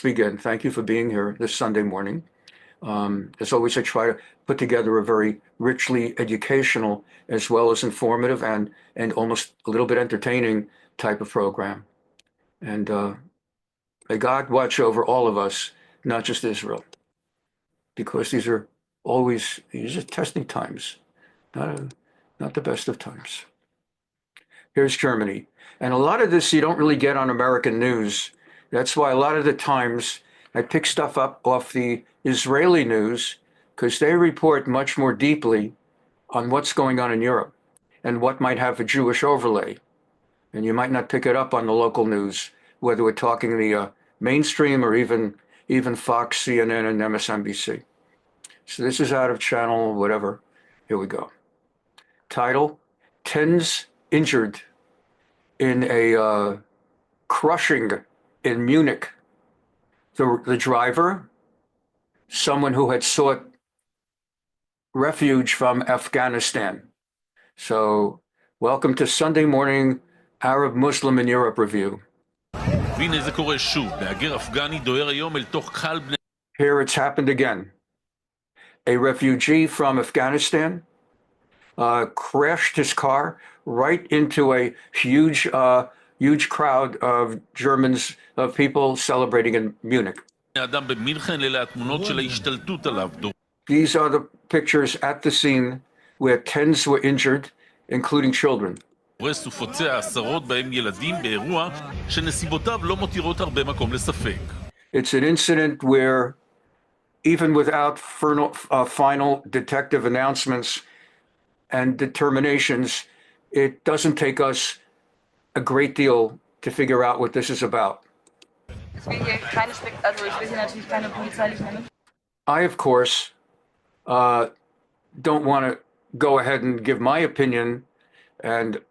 begin. Thank you for being here this Sunday morning. As always, I try to put together a very richly educational as well as informative and almost a little bit entertaining type of program. And may God watch over all of us, not just Israel, because these are testing times, not the best of times. Here's Germany. And a lot of this you don't really get on American news. That's why a lot of the times I pick stuff up off the Israeli news because they report much more deeply on what's going on in Europe and what might have a Jewish overlay. And you might not pick it up on the local news, whether we're talking the mainstream or even Fox, CNN, and MSNBC. So this is out of channel, whatever. Here we go. Title, tens injured in a crushing in Munich. The driver, someone who had sought refuge from Afghanistan. So welcome to Sunday morning Arab Muslim in Europe review. Here it's happened again. A refugee from Afghanistan crashed his car right into a huge crowd of Germans, of people celebrating in Munich. These are the pictures at the scene where tens were injured, including children. It's an incident where, even without final detective announcements and determinations, it doesn't take us a great deal to figure out what this is about. I, of course, don't want to go ahead and give my opinion and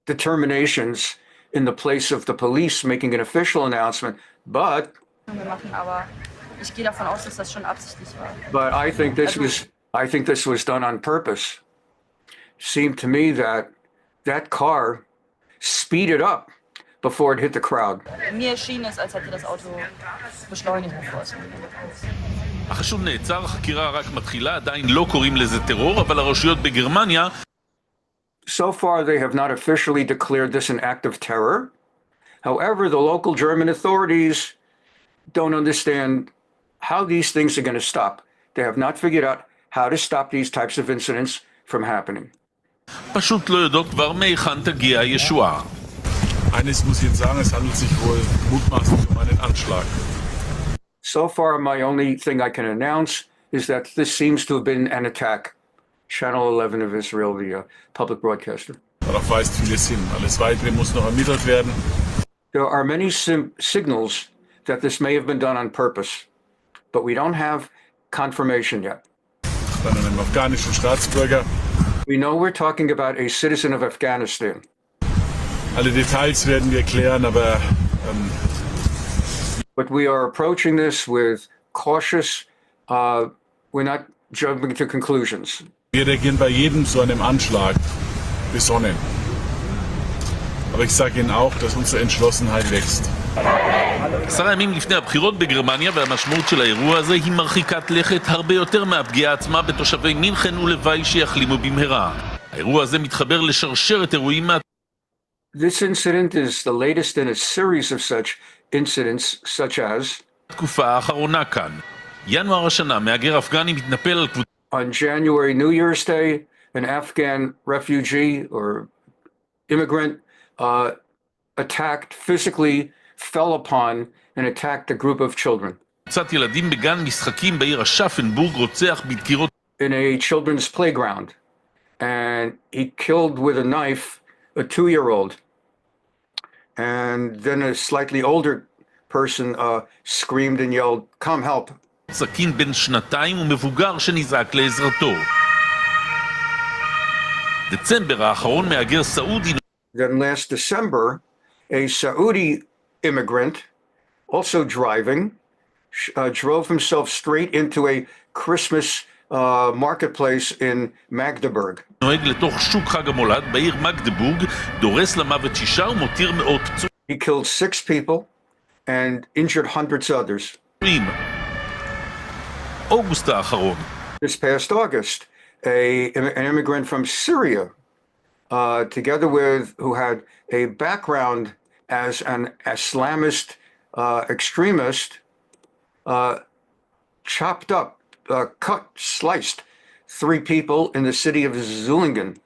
determinations in the place of the police making an official announcement, but I think this was done on purpose. Seemed to me that car speeded up before it hit the crowd. Mir schien es, als hätte das Auto beschleunigt, bevor es החשוד נעצר, החקירה רק מתחילה, עדיין לא קוראים לזה טרור, אבל הרשויות בגרמניה... So far, they have not officially declared this an act of terror. However, the local German authorities don't understand how these things are going to stop. They have not figured out how to stop these types of incidents from happening. פשוט לא יודעות כבר מהיכן תגיע הישועה. Eines muss ich Ihnen sagen, es handelt sich wohl mutmaßlich einen Anschlag. So far, my only thing I can announce is that this seems to have been an attack. Channel 11 of Israel, the public broadcaster. Darauf weist vieles hin. Alles Weitere muss noch ermittelt werden. There are many signals that this may have been done on purpose, but we don't have confirmation yet. Von einem afghanischen Staatsbürger. We know we're talking about a citizen of Afghanistan. Alle Details werden wir klären, aber But we are approaching this with cautious, we're not jumping to conclusions. wir reagieren bei jedem so einem Anschlag besonnen. Aber ich sage Ihnen auch, dass unsere Entschlossenheit wächst. 10 ימים לפני הבחירות בגרמניה, והמשמעות של האירוע הזה היא מרחיקת לכת הרבה יותר מהפגיעה עצמה בתושבי מינכן ולוואי שיחלימו במהרה. האירוע הזה מתחבר לשרשרת אירועים This incident is the latest in a series of such incidents, such as התקופה האחרונה כאן. ינואר השנה, מהגר אפגני מתנפל על קבוצה. On January New Year's Day, an Afghan refugee or immigrant physically fell upon and attacked a group of children. קבוצת ילדים בגן משחקים בעיר השפנבורג רוצח בדקירות. In a children's playground. And he killed with a knife a 2-year-old. And then a slightly older person screamed and yelled, "Come help." סכין בן שנתיים ומבוגר שנזעק לעזרתו. דצמבר האחרון מהגר סעודי. Then last December, a Saudi immigrant, also driving, drove himself straight into a Christmas marketplace in Magdeburg. נוהג לתוך שוק חג המולד בעיר מגדבורג, דורס למוות 6 ומותיר מאות פצועים. He killed 6 people and injured hundreds of others. אוגוסט האחרון. This past August, an immigrant from Syria, together with who had a background as an Islamist extremist, chopped up, cut, sliced 3 people in the city of Zulingen.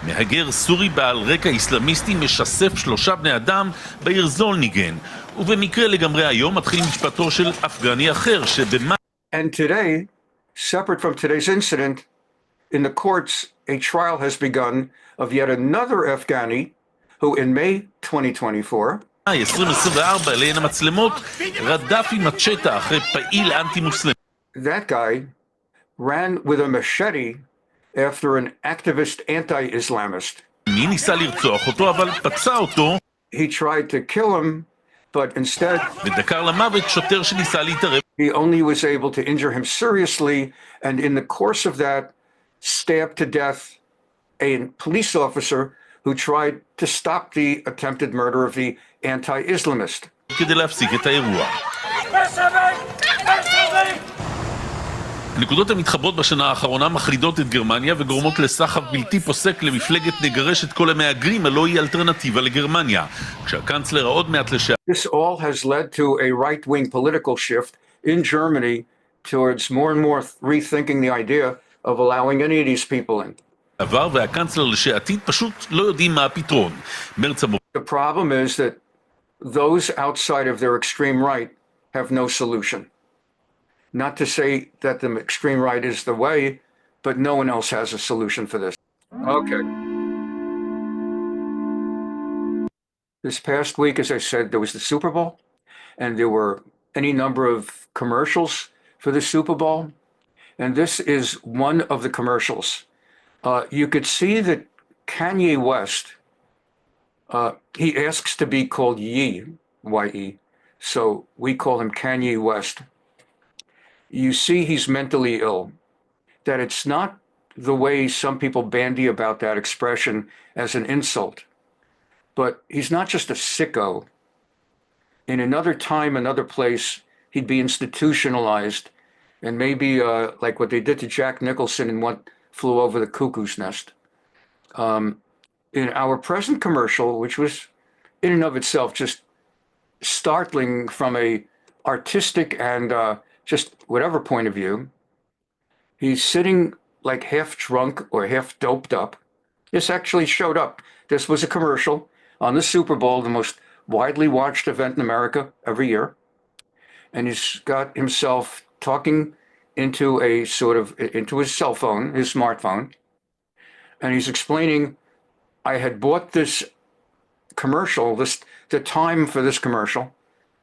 מהגר סורי בעל רקע איסלאמיסטי משסף 3 בני אדם בעיר זולניגן, ובמקרה לגמרי היום מתחיל משפטו של אפגני אחר And today, separate from today's incident, in the courts, a trial has begun of yet another Afghani who in May 2024 2024 אליהן המצלמות רדף עם מצ'טה אחרי פעיל אנטי-מוסלמי. That guy ran with a machete after an activist anti-Islamist. מי ניסה לרצוח אותו אבל פצע אותו. He tried to kill him, but instead ודקר למוות שוטר שניסה להתערב. he only was able to injure him seriously, and in the course of that, stabbed to death a police officer who tried to stop the attempted murder of the anti-Islamist. כדי להפסיק את האירוע. הנקודות המתחברות בשנה האחרונה מחרידות את גרמניה וגורמות לסחף בלתי פוסק למפלגת נגרש את כל המהגרים הלא היא אלטרנטיבה לגרמניה. כשהקנצלר העוד מעט This all has led to a right-wing political shift in Germany towards more and more rethinking the idea of allowing any of these people in. עבר והקנצלר לשעתיד פשוט לא יודעים מה הפתרון. The problem is that those outside of their extreme right have no solution. Not to say that the extreme right is the way, but no one else has a solution for this. Okay. This past week, as I said, there was the Super Bowl, and there were any number of commercials for the Super Bowl. And this is one of the commercials. You could see that Kanye West, he asks to be called Ye, Y-E, so we call him Kanye West. You see he's mentally ill, that it's not the way some people bandy about that expression as an insult, but he's not just a sicko. In another time, another place, he'd be institutionalized, and maybe like what they did to Jack Nicholson in What Flew Over the Cuckoo's Nest. In our present commercial, which was in and of itself just startling from a artistic and just whatever point of view, he's sitting like half drunk or half doped up. This actually showed up. This was a commercial on the Super Bowl, the most widely watched event in America every year. And he's got himself talking into into his cell phone, his smartphone. And he's explaining, I had bought this commercial, the time for this commercial,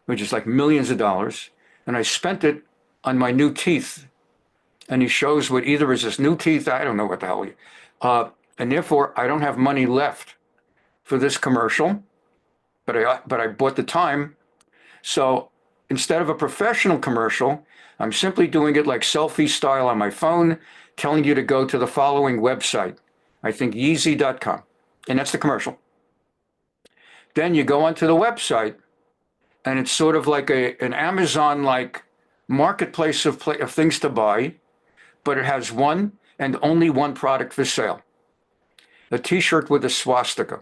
which is like millions of dollars, and I spent it on my new teeth. And he shows what either is his new teeth, I don't know what the hell, and therefore I don't have money left for this commercial, but I bought the time. So instead of a professional commercial, I'm simply doing it like selfie style on my phone, telling you to go to the following website, I think Yeezy.com, and that's the commercial. Then you go onto the website, and it's sort of like an Amazon-like marketplace of things to buy, but it has one and only one product for sale, a t-shirt with a swastika.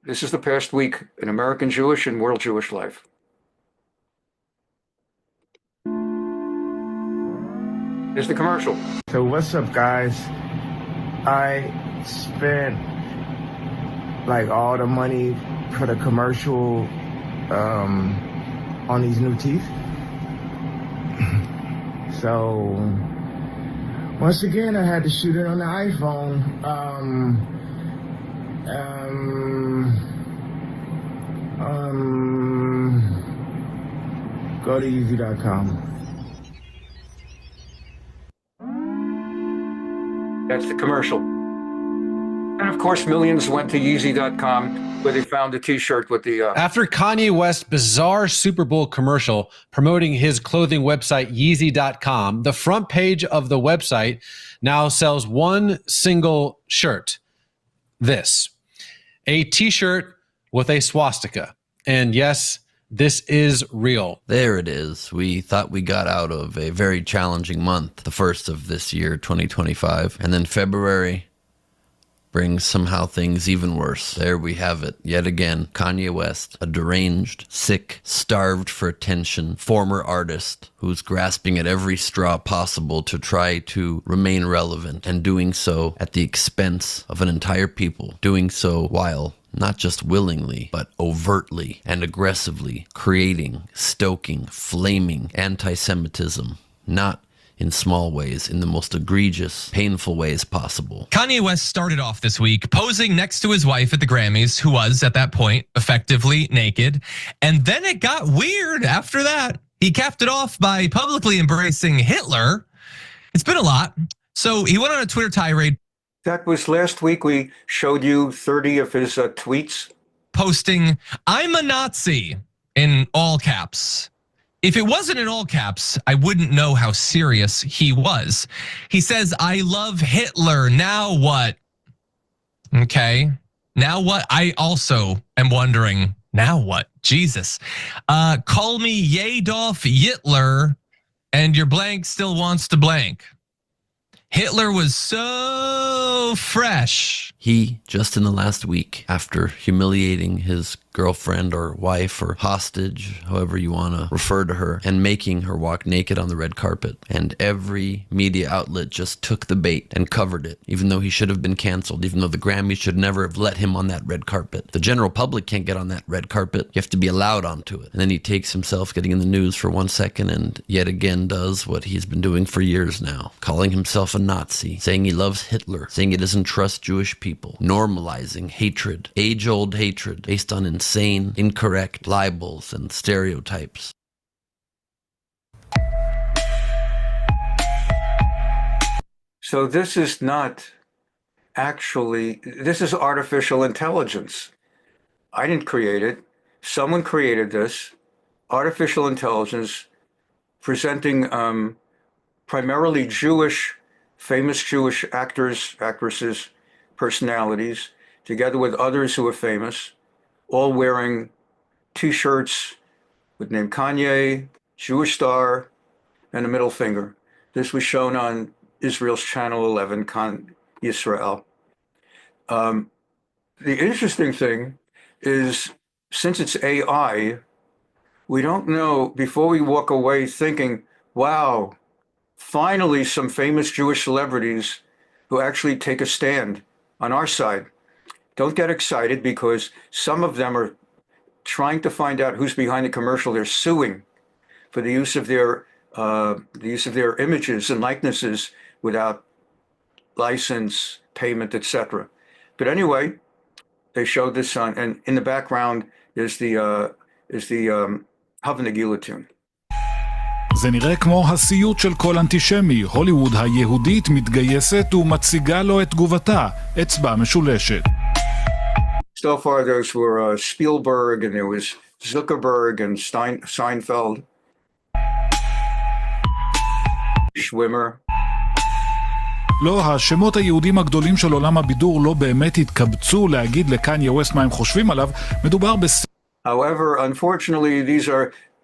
This is the past week in American Jewish and world Jewish life. Here's the commercial. So what's up, guys? I spent like all the money for the commercial on these new teeth. So once again, I had to shoot it on the iPhone. Go to Yeezy.com. That's the commercial. And of course, millions went to Yeezy.com where they found a t-shirt with the... After Kanye West's bizarre Super Bowl commercial promoting his clothing website, Yeezy.com, the front page of the website now sells one single shirt. This. A t-shirt with a swastika. And yes, this is real. There it is. We thought we got out of a very challenging month, the first of this year, 2025. And then February brings somehow things even worse. There we have it. Yet again, Kanye West, a deranged, sick, starved for attention, former artist who's grasping at every straw possible to try to remain relevant, and doing so at the expense of an entire people, doing so while not just willingly, but overtly and aggressively creating, stoking, flaming anti-Semitism, not in small ways, in the most egregious, painful ways possible. Kanye West started off this week posing next to his wife at the Grammys, who was, at that point, effectively naked. And then it got weird after that. He capped it off by publicly embracing Hitler. It's been a lot. So he went on a Twitter tirade. That was last week. We showed you 30 of his tweets. Posting, "I'm a Nazi," in all caps. If it wasn't in all caps, I wouldn't know how serious he was. He says, "I love Hitler, now what?" Okay, now what? I also am wondering, now what? Jesus. Call me Yadolf Hitler, and your blank still wants to blank. Hitler was so fresh. He, just in the last week, after humiliating his girlfriend or wife or hostage, however you want to refer to her, and making her walk naked on the red carpet. And every media outlet just took the bait and covered it, even though he should have been canceled, even though the Grammys should never have let him on that red carpet. The general public can't get on that red carpet. You have to be allowed onto it. And then he takes himself getting in the news for 1 second and yet again does what he's been doing for years now, calling himself a Nazi, saying he loves Hitler, saying he doesn't trust Jewish people, normalizing hatred, age-old hatred based on insane, incorrect libels and stereotypes. So this is not actually, this is artificial intelligence. I didn't create it. Someone created this. Artificial intelligence presenting primarily Jewish, famous Jewish actors, actresses, personalities, together with others who are famous, all wearing T-shirts with name Kanye, Jewish star, and a middle finger. This was shown on Israel's Channel 11, Kan Yisrael. The interesting thing is, since it's AI, we don't know, before we walk away thinking, wow, finally some famous Jewish celebrities who actually take a stand on our side. Don't get excited, because some of them are trying to find out who's behind the commercial. They're suing for the use of their images and likenesses without license, payment, etc. But anyway, they showed this on, and in the background is the Havana Guillotine. זה נראה כמו הסיוט של כל אנטישמי. הוליווד היהודית מתגייסת ומציגה לו את תגובתה, אצבע משולשת. So far, those were Spielberg, and there was Zuckerberg and Seinfeld, Schwimmer. לא, השמות היהודים הגדולים של עולם הבידור לא באמת התקבצו להגיד לקניה ווסט מה הם חושבים עליו. מדובר However, unfortunately,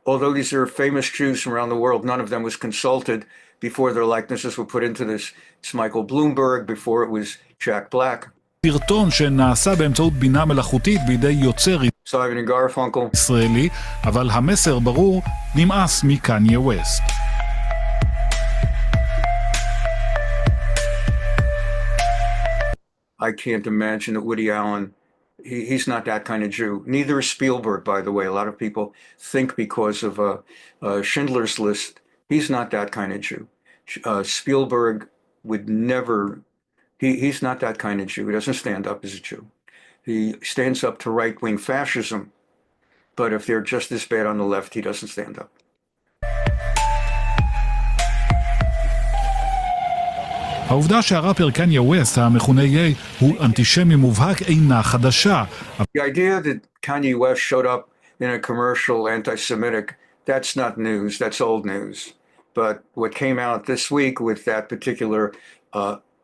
although these are famous Jews from around the world, none of them was consulted before their likenesses were put into this. It's Michael Bloomberg, before it was Jack Black. סרטון שנעשה באמצעות בינה מלאכותית בידי יוצר Simon and Garfunkel. ישראלי, אבל המסר ברור, נמאס מקניה ווסט. I can't imagine that Woody Allen, he's not that kind of Jew. Neither is Spielberg, by the way. A lot of people think because of Schindler's List, he's not that kind of Jew. Spielberg would never, he's not that kind of Jew. He doesn't stand up as a Jew. He stands up to right-wing fascism, but if they're just as bad on the left, he doesn't stand up. העובדה שהראפר קניה ווסט, המכונה ייי, הוא אנטישמי מובהק אינה חדשה. The idea that Kanye West showed up in a commercial anti-Semitic, that's not news, that's old news. But what came out this week with that particular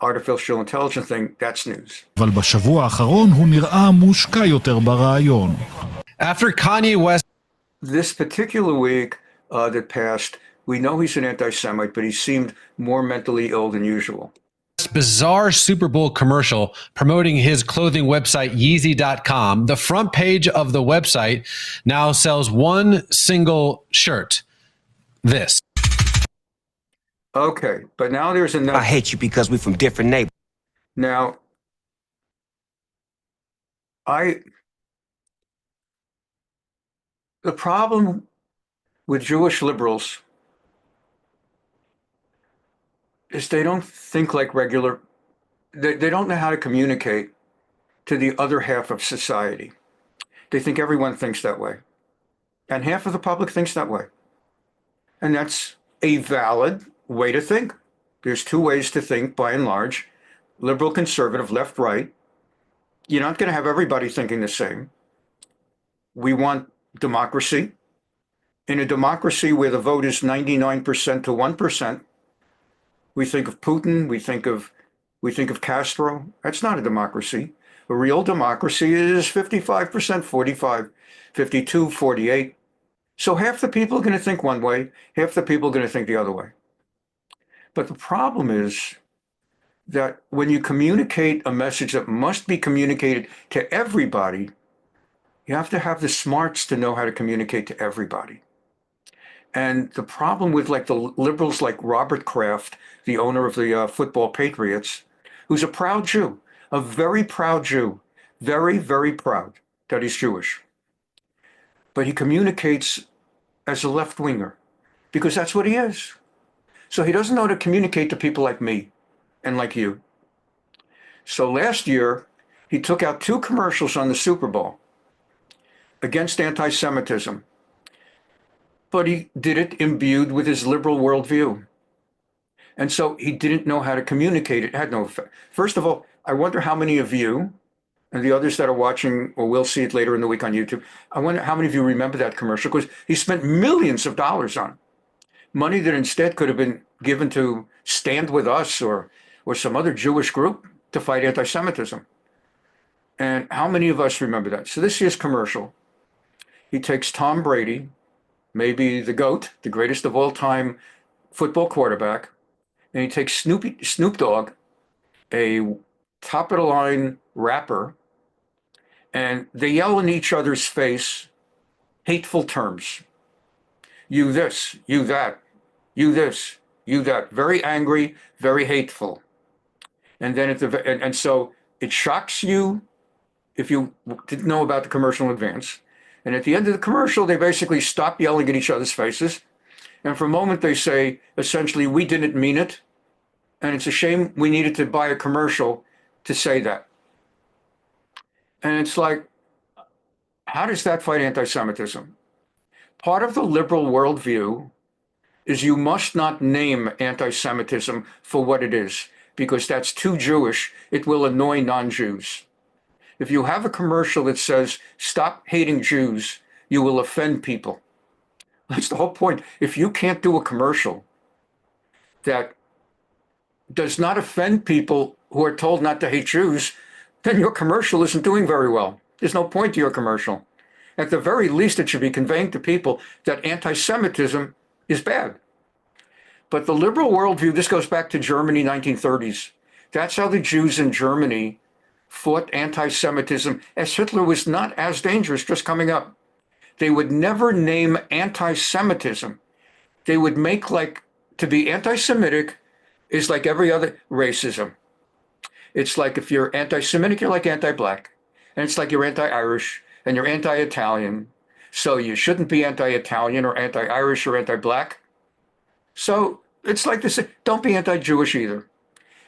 artificial intelligence thing, that's news. אבל בשבוע האחרון הוא נראה מושקע יותר ברעיון. After Kanye West This particular week that passed, we know he's an anti-Semite, but he seemed more mentally ill than usual. bizarre Super Bowl commercial promoting his clothing website Yeezy.com. The front page of the website now sells one single shirt. This. Okay, but now there's another. I hate you because we're from different neighborhoods. Now, the problem with Jewish liberals is they don't think like regular, they don't know how to communicate to the other half of society. They think everyone thinks that way. And half of the public thinks that way. And that's a valid way to think. There's two ways to think, by and large: liberal, conservative, left, right. You're not going to have everybody thinking the same. We want democracy. In a democracy where the vote is 99% to 1%, we think of Putin, we think of Castro. That's not a democracy. A real democracy is 55%, 45, 52, 48. So half the people are going to think one way, half the people are going to think the other way. But the problem is that when you communicate a message that must be communicated to everybody, you have to have the smarts to know how to communicate to everybody. And the problem with like the liberals like Robert Kraft, the owner of the football Patriots, who's a proud Jew, a very proud Jew, very, very proud that he's Jewish. But he communicates as a left-winger because that's what he is. So he doesn't know how to communicate to people like me and like you. So last year, he took out 2 commercials on the Super Bowl against anti-Semitism. But he did it imbued with his liberal worldview. And so he didn't know how to communicate. It had no effect. First of all, I wonder how many of you, and the others that are watching or will see it later in the week on YouTube, I wonder how many of you remember that commercial, because he spent millions of dollars on it. Money that instead could have been given to Stand With Us or some other Jewish group to fight anti-Semitism. And how many of us remember that? So this year's commercial, he takes Tom Brady, maybe the GOAT, the greatest of all time football quarterback, and he takes Snoop Dogg, a top-of-the-line rapper, and they yell in each other's face hateful terms. You this, you that, you this, you that. Very angry, very hateful. And then and so it shocks you if you didn't know about the commercial in advance. And at the end of the commercial, they basically stop yelling at each other's faces. And for a moment, they say, essentially, we didn't mean it. And it's a shame we needed to buy a commercial to say that. And it's like, how does that fight anti-Semitism? Part of the liberal worldview is you must not name anti-Semitism for what it is, because that's too Jewish. It will annoy non-Jews. If you have a commercial that says, stop hating Jews, you will offend people. That's the whole point. If you can't do a commercial that does not offend people who are told not to hate Jews, then your commercial isn't doing very well. There's no point to your commercial. At the very least, it should be conveying to people that anti-Semitism is bad. But the liberal worldview, this goes back to Germany, 1930s. That's how the Jews in Germany fought anti-Semitism, as Hitler was not as dangerous just coming up. They would never name anti-Semitism. They would make like, to be anti-Semitic is like every other racism. It's like if you're anti-Semitic, you're like anti-Black. And it's like you're anti-Irish and you're anti-Italian. So you shouldn't be anti-Italian or anti-Irish or anti-Black. So it's like this, don't be anti-Jewish either.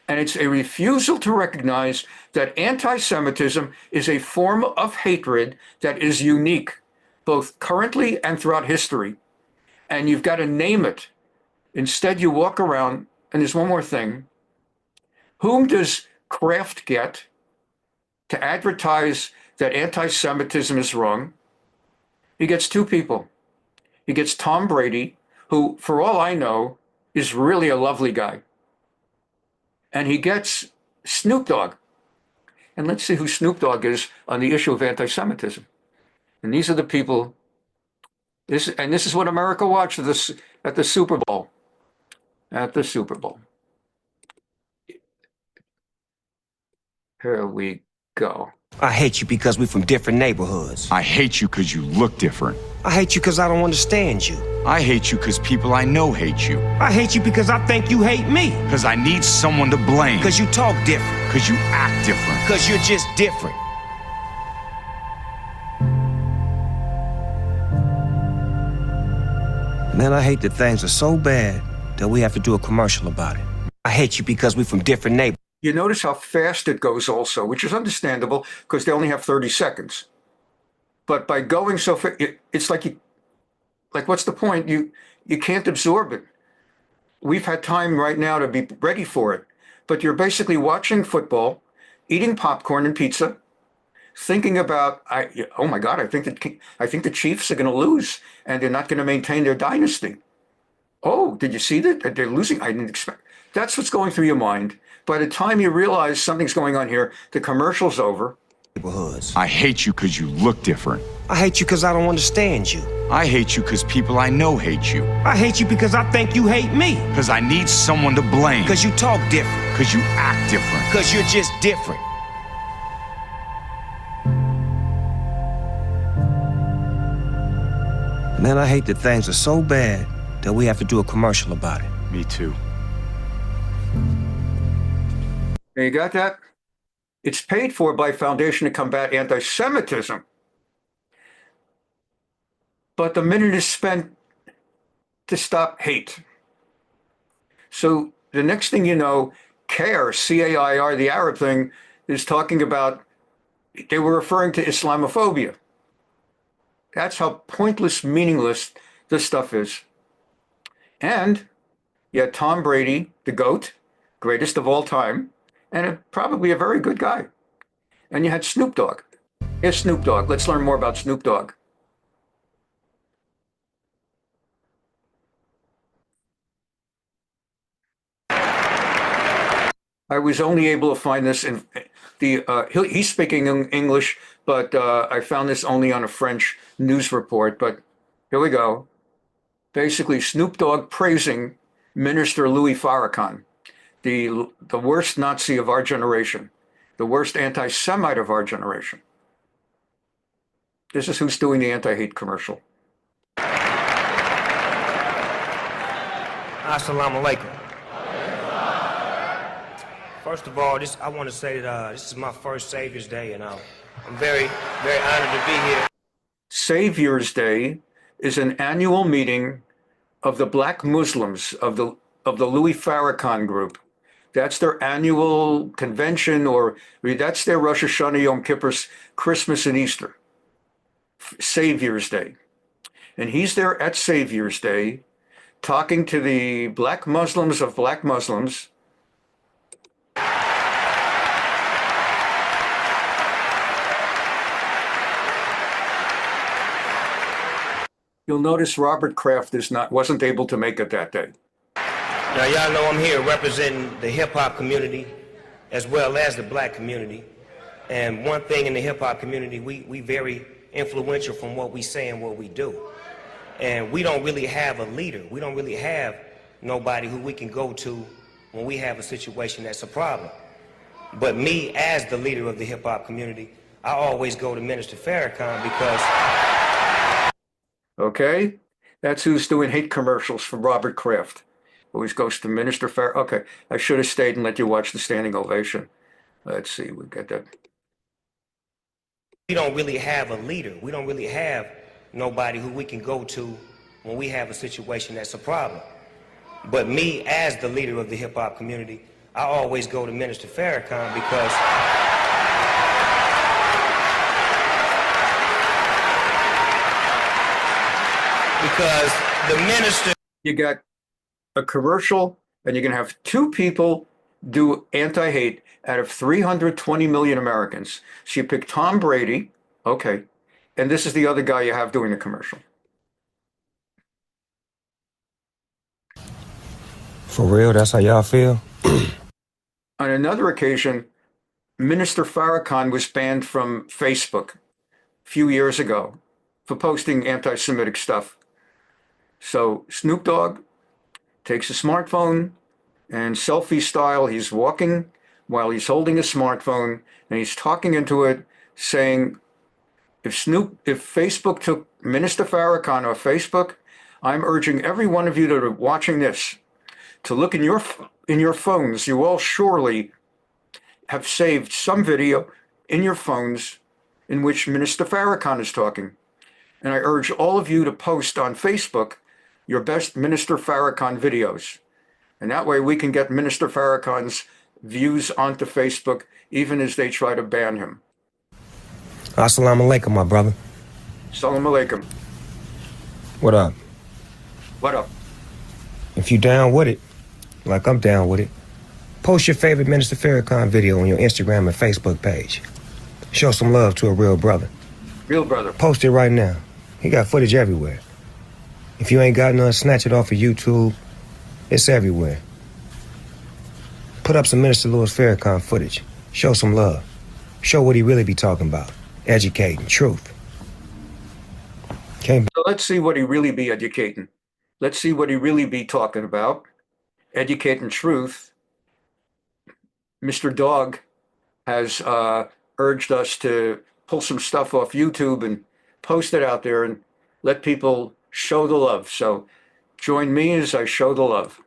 And it's a refusal to recognize that anti-Semitism is a form of hatred that is unique, both currently and throughout history. And you've got to name it. Instead, you walk around, and there's one more thing. Whom does Kraft get to advertise that anti-Semitism is wrong? He gets 2 people. He gets Tom Brady, who, for all I know, is really a lovely guy. and he gets Snoop Dogg. And let's see who Snoop Dogg is on the issue of anti-Semitism. And these are the people, this is what America watched at the Super Bowl. At the Super Bowl. Here we go. I hate you because we're from different neighborhoods. I hate you because you look different. I hate you because I don't understand you. I hate you because people I know hate you. I hate you because I think you hate me. Because I need someone to blame. Because you talk different. Because you act different. Because you're just different. Man, I hate that things are so bad that we have to do a commercial about it. I hate you because we're from different neighborhoods. You notice how fast it goes also, which is understandable because they only have 30 seconds. But by going so fast, it's like what's the point? You can't absorb it. We've had time right now to be ready for it. But you're basically watching football, eating popcorn and pizza, thinking about, oh my God, I think the Chiefs are going to lose and they're not going to maintain their dynasty. Oh, did you see that? They're losing? I didn't expect. That's what's going through your mind. By the time you realize something's going on here, the commercial's over. I hate you because you look different. I hate you because I don't understand you. I hate you because people I know hate you. I hate you because I think you hate me. Because I need someone to blame. Because you talk different. Because you act different. Because you're just different. Man, I hate that things are so bad that we have to do a commercial about it. Me too. Now you got that? It's paid for by Foundation to Combat Anti-Semitism. But the minute is spent to stop hate. So the next thing you know, CAIR, C-A-I-R, the Arab thing, is talking about, they were referring to Islamophobia. That's how pointless, meaningless this stuff is. And you had Tom Brady, the GOAT, greatest of all time, and probably a very good guy. And you had Snoop Dogg. Here's Snoop Dogg. Let's learn more about Snoop Dogg. I was only able to find this in he's speaking in English, but I found this only on a French news report. But here we go. Basically, Snoop Dogg praising Minister Louis Farrakhan, the worst Nazi of our generation, the worst anti-Semite of our generation. This is who's doing the anti-hate commercial. Assalamu alaikum. First of all, I want to say that this is my first Savior's Day, and I'm very, very honored to be here. Savior's Day is an annual meeting of the Black Muslims of the Louis Farrakhan group. That's their annual convention, or that's their Rosh Hashanah, Yom Kippur, Christmas, and Easter. Savior's Day. And he's there at Savior's Day talking to the Black Muslims of Black Muslims. You'll notice Robert Kraft wasn't able to make it that day. Now, y'all know I'm here representing the hip-hop community as well as the black community. And one thing in the hip-hop community, we very influential from what we say and what we do. And we don't really have a leader. We don't really have nobody who we can go to when we have a situation that's a problem. But me, as the leader of the hip-hop community, I always go to Minister Farrakhan because... Okay, that's who's doing hate commercials for Robert Kraft. Always goes to Minister Farrakhan. Okay, I should have stayed and let you watch the standing ovation. Let's see, we got that. We don't really have a leader. We don't really have nobody who we can go to when we have a situation that's a problem. But me, as the leader of the hip-hop community, I always go to Minister Farrakhan because... because the minister... You got a commercial, and you're going to have two people do anti-hate out of 320 million Americans. So you pick Tom Brady, okay, and this is the other guy you have doing the commercial. For real, that's how y'all feel? On another occasion, Minister Farrakhan was banned from Facebook a few years ago for posting anti-Semitic stuff. So Snoop Dogg takes a smartphone and selfie style, he's walking while he's holding a smartphone and he's talking into it saying, if Facebook took Minister Farrakhan off Facebook, I'm urging every one of you that are watching this to look in your phones. You all surely have saved some video in your phones in which Minister Farrakhan is talking. And I urge all of you to post on Facebook your best Minister Farrakhan videos. And that way we can get Minister Farrakhan's views onto Facebook, even as they try to ban him. Assalamu alaikum, my brother. Salam alaikum. What up? What up? If you down with it, like I'm down with it, post your favorite Minister Farrakhan video on your Instagram and Facebook page. Show some love to a real brother. Real brother. Post it right now. He got footage everywhere. If you ain't got none, snatch it off of YouTube. It's everywhere. Put up some Minister Louis Farrakhan footage. Show some love. Show what he really be talking about. Educating, truth. So let's see what he really be educating. Let's see what he really be talking about. Educating truth. Mr. Dogg has urged us to pull some stuff off YouTube and post it out there and let people show the love. So join me as I show the love.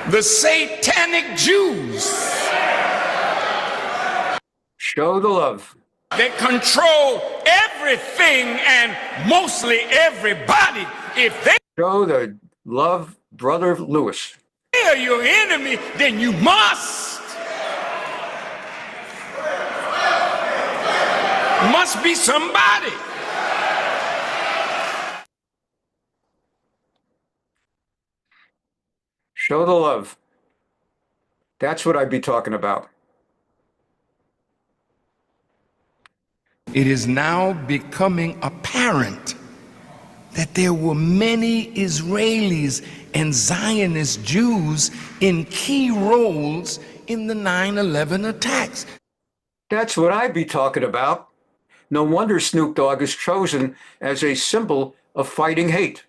The satanic Jews. Show the love. They control everything and mostly everybody. If they Show the love, Brother Lewis. are your enemy, then you must be somebody. Show the love. That's what I'd be talking about. It is now becoming apparent that there were many Israelis and Zionist Jews in key roles in the 9/11 attacks. That's what I'd be talking about. No wonder Snoop Dogg is chosen as a symbol of fighting hate.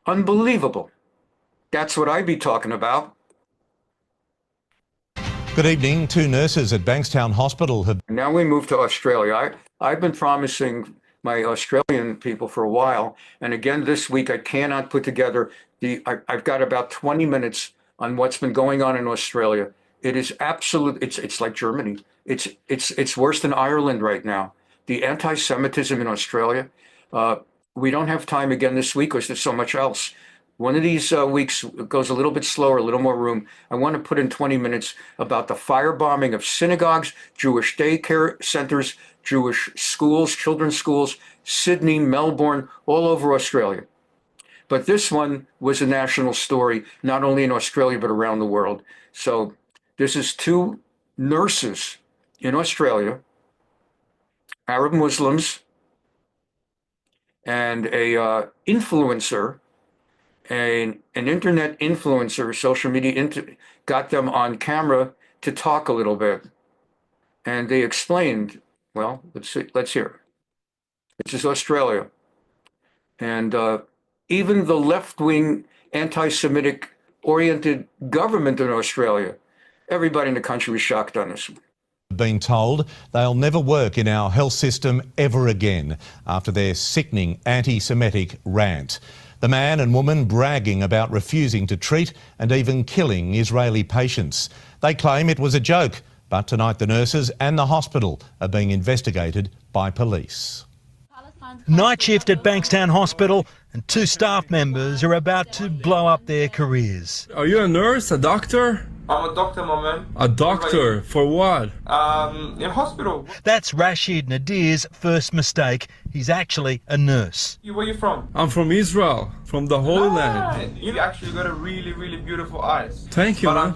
Unbelievable. That's what I'd be talking about. Good evening. 2 nurses at Bankstown Hospital have... Now we move to Australia. I've been promising my Australian people for a while. And again, this week, I cannot put together I've got about 20 minutes on what's been going on in Australia. It is absolute. It's like Germany. It's worse than Ireland right now. The anti-Semitism in Australia. We don't have time again this week because there's so much else. One of these weeks goes a little bit slower, a little more room. I want to put in 20 minutes about the firebombing of synagogues, Jewish daycare centers, Jewish schools, children's schools, Sydney, Melbourne, all over Australia. But this one was a national story, not only in Australia, but around the world. So this is 2 nurses in Australia, Arab Muslims, and a influencer, an internet influencer, social media, got them on camera to talk a little bit. And they explained, well, let's hear. This is Australia. And even the left-wing anti-Semitic oriented government in Australia, everybody in the country was shocked on this. Been told they'll never work in our health system ever again after their sickening anti-Semitic rant. The man and woman bragging about refusing to treat and even killing Israeli patients. They claim it was a joke, but tonight the nurses and the hospital are being investigated by police. Night shift at Bankstown Hospital and 2 staff members are about to blow up their careers. Are you a nurse, a doctor? I'm a doctor, my man. A doctor? For what? In hospital. That's Rashid Nadir's first mistake. He's actually a nurse. Where you from? I'm from Israel, from the Holy Land. You actually got a really, really beautiful eyes. Thank you, man.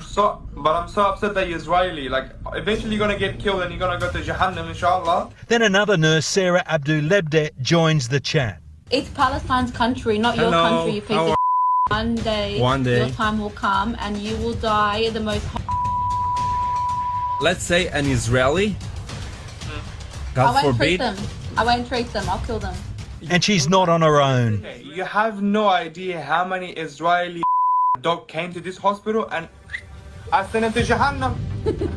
But I'm so upset that you're Israeli. Like, eventually you're gonna get killed and you're gonna go to Jahannam, inshallah. Then another nurse, Sarah Abdullah, joins the chat. It's Palestine's country, not your country, you piece of One day, your time will come and you will die the most. Let's say an Israeli. God I won't treat forbid. them. I won't treat them. I'll kill them. And she's not on her own. You have no idea how many Israeli dog came to this hospital and I sent him to Jahannam.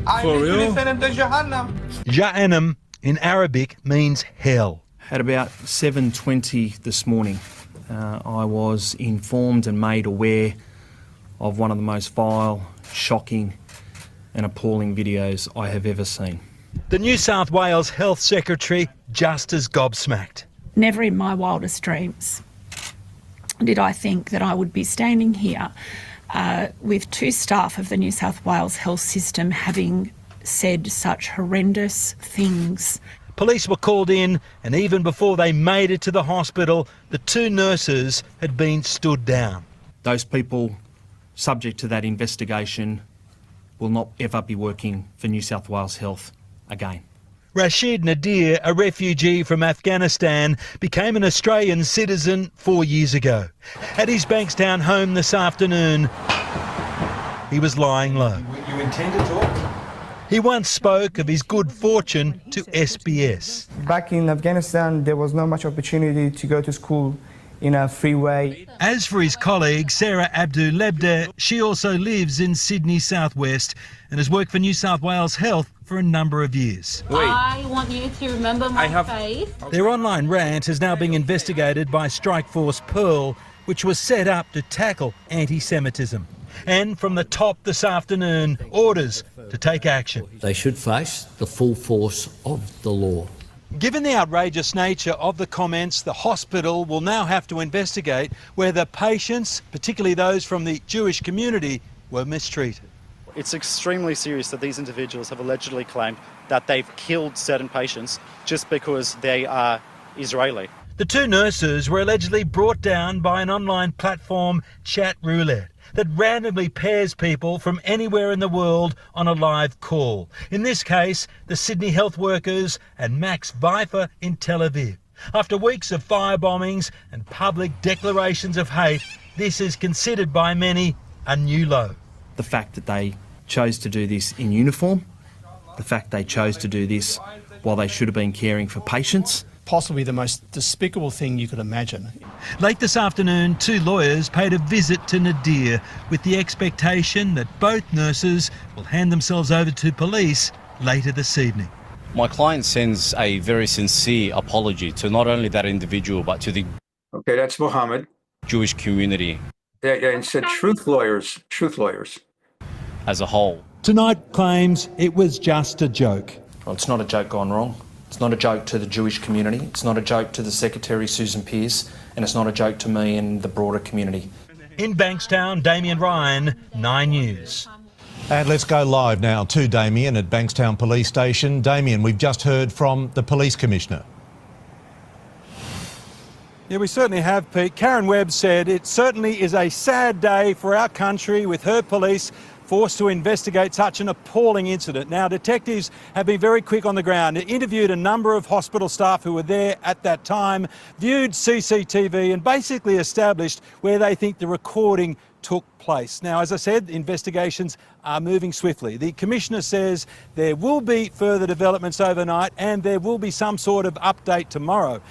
I For literally real? sent him to Jahannam. Jahannam in Arabic means hell. At about 7:20 this morning, I was informed and made aware of one of the most vile, shocking and appalling videos I have ever seen. The New South Wales Health Secretary just as gobsmacked. Never in my wildest dreams did I think that I would be standing here with two staff of the New South Wales health system having said such horrendous things. Police were called in, and even before they made it to the hospital, the two nurses had been stood down. Those people subject to that investigation will not ever be working for New South Wales Health again. Rashid Nadir, a refugee from Afghanistan, became an Australian citizen 4 years ago. At his Bankstown home this afternoon, he was lying low. You intend to talk? He once spoke of his good fortune to SBS. Back in Afghanistan, there was not much opportunity to go to school in a free way. As for his colleague, Sarah Abdul-Lebda, she also lives in Sydney southwest and has worked for New South Wales Health for a number of years. I want you to remember my face. Their online rant is now being investigated by Strikeforce Pearl, which was set up to tackle anti-Semitism. And from the top this afternoon, orders to take action. They should face the full force of the law. Given the outrageous nature of the comments, the hospital will now have to investigate whether patients, particularly those from the Jewish community, were mistreated. It's extremely serious that these individuals have allegedly claimed that they've killed certain patients just because they are Israeli. The two nurses were allegedly brought down by an online platform, Chat Roulette, that randomly pairs people from anywhere in the world on a live call. In this case, the Sydney health workers and Max Viper in Tel Aviv. After weeks of firebombings and public declarations of hate, this is considered by many a new low. The fact that they chose to do this in uniform, the fact they chose to do this while they should have been caring for patients. Possibly the most despicable thing you could imagine. Late this afternoon, two lawyers paid a visit to Nadir with the expectation that both nurses will hand themselves over to police later this evening. My client sends a very sincere apology to not only that individual but to the Okay, that's Mohammed. Jewish community Yeah, and said truth lawyers as a whole. Tonight claims it was just a joke. Well, it's not a joke gone wrong. It's not a joke to the Jewish community. It's not a joke to the Secretary, Susan Pearce, and it's not a joke to me and the broader community. In Bankstown, Damien Ryan, 9 News. And let's go live now to Damien at Bankstown Police Station. Damien, we've just heard from the Police Commissioner. Yeah, we certainly have, Pete. Karen Webb said it certainly is a sad day for our country with her police forced to investigate such an appalling incident. Now, detectives have been very quick on the ground. They interviewed a number of hospital staff who were there at that time, viewed CCTV and basically established where they think the recording took place. Now, as I said, investigations are moving swiftly. The Commissioner says there will be further developments overnight and there will be some sort of update tomorrow.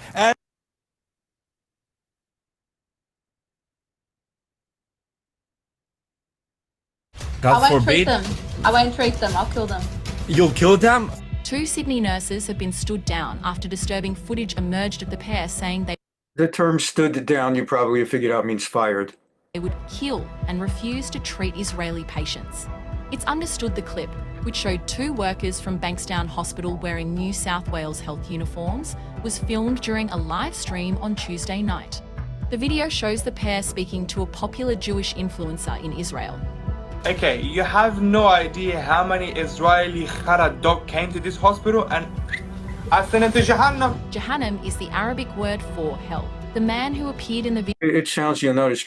I won't treat them. I won't treat them. I'll kill them. You'll kill them? Two Sydney nurses have been stood down after disturbing footage emerged of the pair saying The term stood down, you probably have figured out, means fired. they would kill and refuse to treat Israeli patients. It's understood the clip, which showed two workers from Bankstown Hospital wearing New South Wales health uniforms, was filmed during a live stream on Tuesday night. The video shows the pair speaking to a popular Jewish influencer in Israel. Okay, you have no idea how many Israeli Khara dog came to this hospital and I sent him to Jahannam. Jahannam is the Arabic word for hell. The man who appeared in the video It sounds, you'll notice,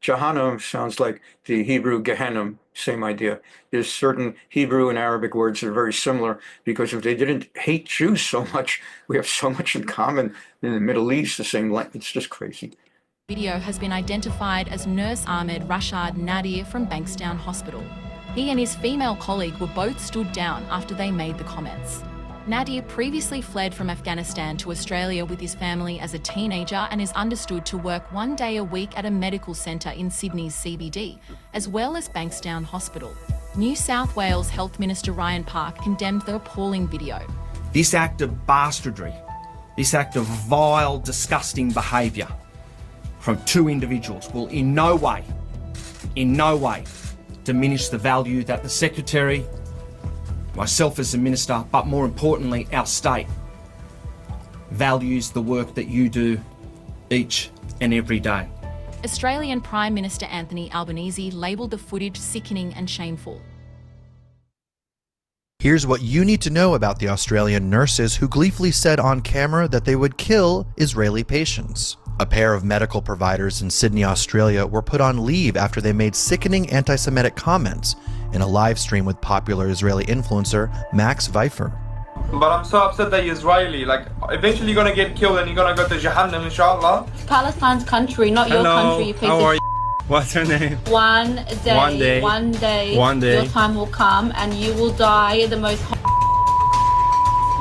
Jahannam sounds like the Hebrew Gehenna, same idea. There's certain Hebrew and Arabic words that are very similar because if they didn't hate Jews so much, we have so much in common in the Middle East, the same language. It's just crazy. Video has been identified as Nurse Ahmed Rashad Nadir from Bankstown Hospital. He and his female colleague were both stood down after they made the comments. Nadir previously fled from Afghanistan to Australia with his family as a teenager and is understood to work 1 day a week at a medical centre in Sydney's CBD, as well as Bankstown Hospital. New South Wales Health Minister Ryan Park condemned the appalling video. This act of bastardry, this act of vile, disgusting behaviour from two individuals will in no way diminish the value that the Secretary, myself as a minister, but more importantly our state, values the work that you do each and every day. Australian Prime Minister Anthony Albanese labelled the footage sickening and shameful. Here's what you need to know about the Australian nurses who gleefully said on camera that they would kill Israeli patients. A pair of medical providers in Sydney, Australia were put on leave after they made sickening anti-Semitic comments in a live stream with popular Israeli influencer Max Pfeiffer. But I'm so upset that you're Israeli. Like, eventually you're gonna get killed and you're gonna go to Jahannam, inshallah. It's Palestine's country, not your country, you piece How of are you? What's her name? One day, your time will come and you will die the most.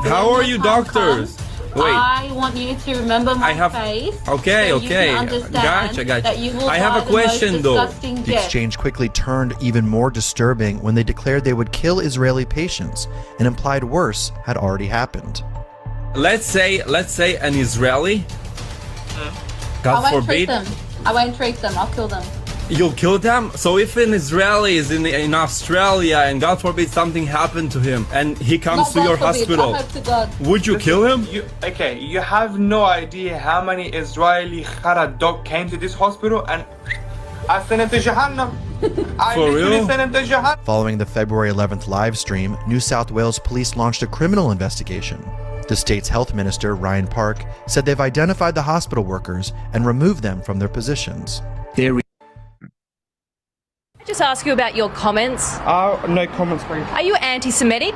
How are you doctors? Wait. I want you to remember my face. Okay, so okay. You can understand Gotcha. That you will I have a question though. The exchange quickly turned even more disturbing when they declared they would kill Israeli patients and implied worse had already happened. Let's say an Israeli, God I won't forbid, treat them. I won't treat them. I'll kill them. You'll kill them? So if an Israeli is in Australia and God forbid something happened to him and he comes to your hospital, would you kill him? You have no idea how many Israeli Khara dog came to this hospital and I sent him to Jahannam. For real? Sent him to Jahannam. Following the February 11th live stream, New South Wales police launched a criminal investigation. The state's health minister, Ryan Park, said they've identified the hospital workers and removed them from their positions. Just ask you about your comments. No comments, please. Are you anti-Semitic?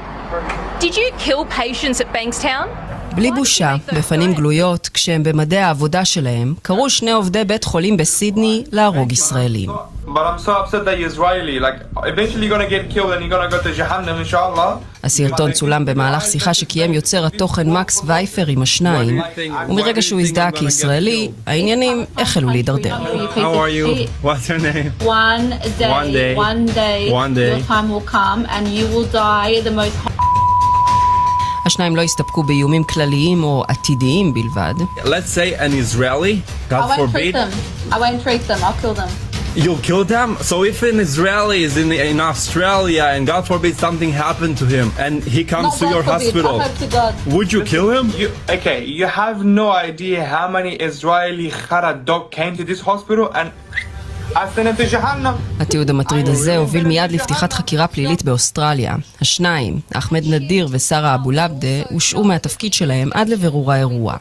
Did you kill patients at Bankstown? בלי בושה, בפנים גלויות, כשהם במדי העבודה שלהם, קראו שני עובדי בית חולים בסידני להרוג ישראלים. But I'm so upset that you're Israeli. Like, eventually you're gonna get killed and you're gonna go to Jahannam, inshallah. הסרטון צולם במהלך שיחה שקיים יוצר התוכן מקס וייפר עם השניים, ומרגע שהוא הזדהה כישראלי, העניינים החלו להידרדר. How are you? What's her name? One day, your time will come and you will die the most. השניים לא הסתפקו באיומים כלליים או עתידיים בלבד. Let's say an Israeli, God forbid. I won't treat them. I'll kill them. You'll kill them? So if an Israeli is in Australia and God forbid something happened to him and he comes to your hospital, would you kill him? You have no idea how many Israeli Khara dog came to this hospital and I sent him to Jahannam. התיעוד המטריד הזה הוביל מיד לפתיחת חקירה פלילית באוסטרליה. השניים, אחמד נדיר ושרה אבולעבדה, הושעו מהתפקיד שלהם עד לבירור האירוע.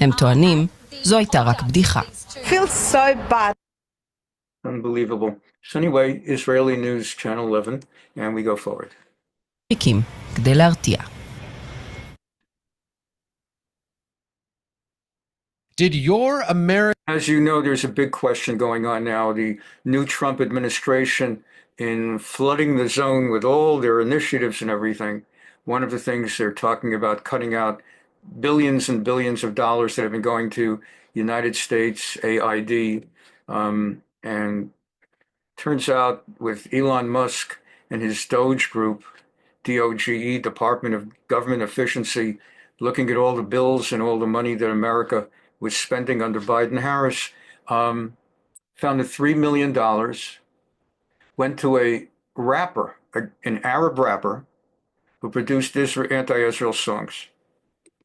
הם טוענים, זו הייתה רק בדיחה. Feels so bad. Unbelievable. So anyway, Israeli News Channel 11, and we go forward. פיקים, כדי להרתיע. Did your American... As you know, there's a big question going on now. The new Trump administration in flooding the zone with all their initiatives and everything. One of the things they're talking about cutting out billions and billions of dollars that have been going to United States AID. And turns out with Elon Musk and his Doge group, DOGE, Department of Government Efficiency, looking at all the bills and all the money that America was spending under Biden-Harris, found that $3 million went to a rapper, an Arab rapper, who produced anti-Israel songs.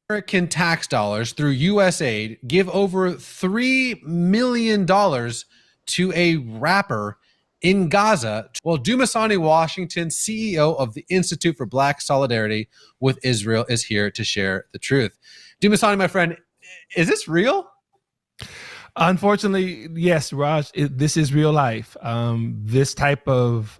American tax dollars through U.S. aid give over $3 million to a rapper in Gaza. Well, Dumasani Washington, CEO of the Institute for Black Solidarity with Israel, is here to share the truth. Dumasani, my friend, is this real? Unfortunately, yes, Raj. This is real life. This type of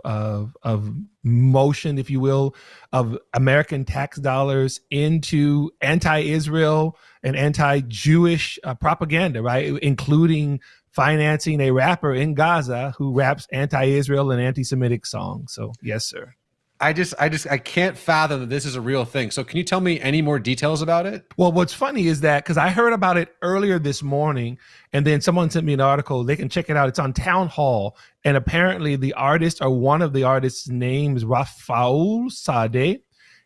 motion, if you will, of American tax dollars into anti-Israel and anti-Jewish propaganda, right, including financing a rapper in Gaza who raps anti-Israel and anti-Semitic songs. So yes, sir. I can't fathom that this is a real thing. So can you tell me any more details about it? Well, what's funny is that because I heard about it earlier this morning, and then someone sent me an article. They can check it out. It's on Town Hall, and apparently the artist, or one of the artists' names, Rafaul Sadeh,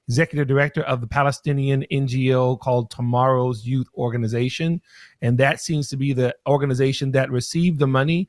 executive director of the Palestinian NGO called Tomorrow's Youth Organization. And that seems to be the organization that received the money.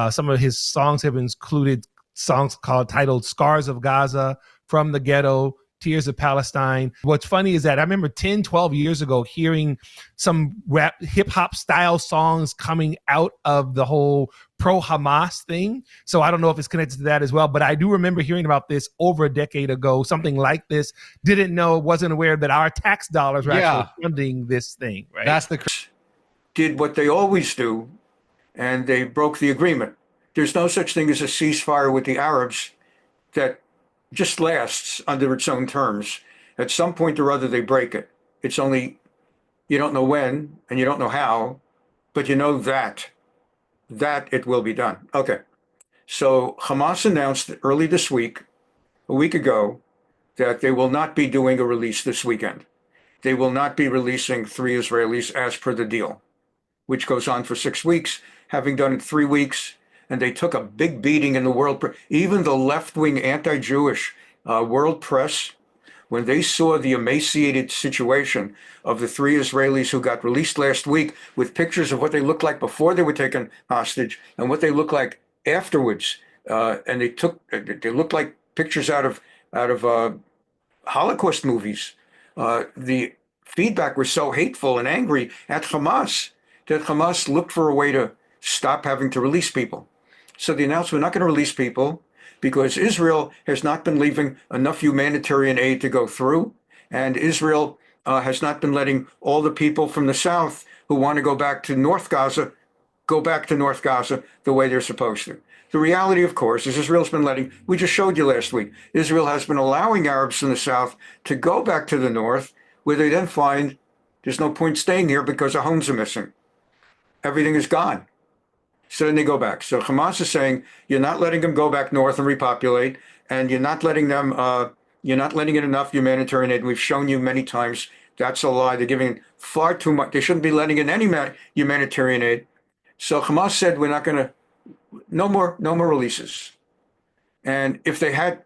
Some of his songs have included songs titled Scars of Gaza, From the Ghetto, Tears of Palestine. What's funny is that I remember 10, 12 years ago hearing some rap, hip hop style songs coming out of the whole pro-Hamas thing. So I don't know if it's connected to that as well, but I do remember hearing about this over a decade ago, something like this. Wasn't aware that our tax dollars were actually funding this thing, right? That's did what they always do, and they broke the agreement. There's no such thing as a ceasefire with the Arabs that just lasts under its own terms. At some point or other, they break it. It's only, you don't know when and you don't know how, but you know that it will be done. Okay. So Hamas announced early this week, a week ago, that they will not be doing a release this weekend. They will not be releasing 3 Israelis as per the deal, which goes on for 6 weeks, having done it 3 weeks. And they took a big beating in the world. Even the left-wing anti-Jewish world press, when they saw the emaciated situation of the 3 Israelis who got released last week with pictures of what they looked like before they were taken hostage and what they looked like afterwards, and they looked like pictures out of Holocaust movies. The feedback was so hateful and angry at Hamas that Hamas looked for a way to stop having to release people. So they announced we're not going to release people because Israel has not been leaving enough humanitarian aid to go through, and Israel has not been letting all the people from the south who want to go back to North Gaza go back to North Gaza the way they're supposed to. The reality, of course, is Israel's been letting, we just showed you last week, Israel has been allowing Arabs from the south to go back to the north, where they then find there's no point staying here because our homes are missing. Everything is gone. So then they go back. So Hamas is saying, you're not letting them go back north and repopulate, and you're not letting them, you're not letting in enough humanitarian aid. We've shown you many times that's a lie. They're giving far too much. They shouldn't be letting in any humanitarian aid. So Hamas said, we're not going to, no more releases. And if they had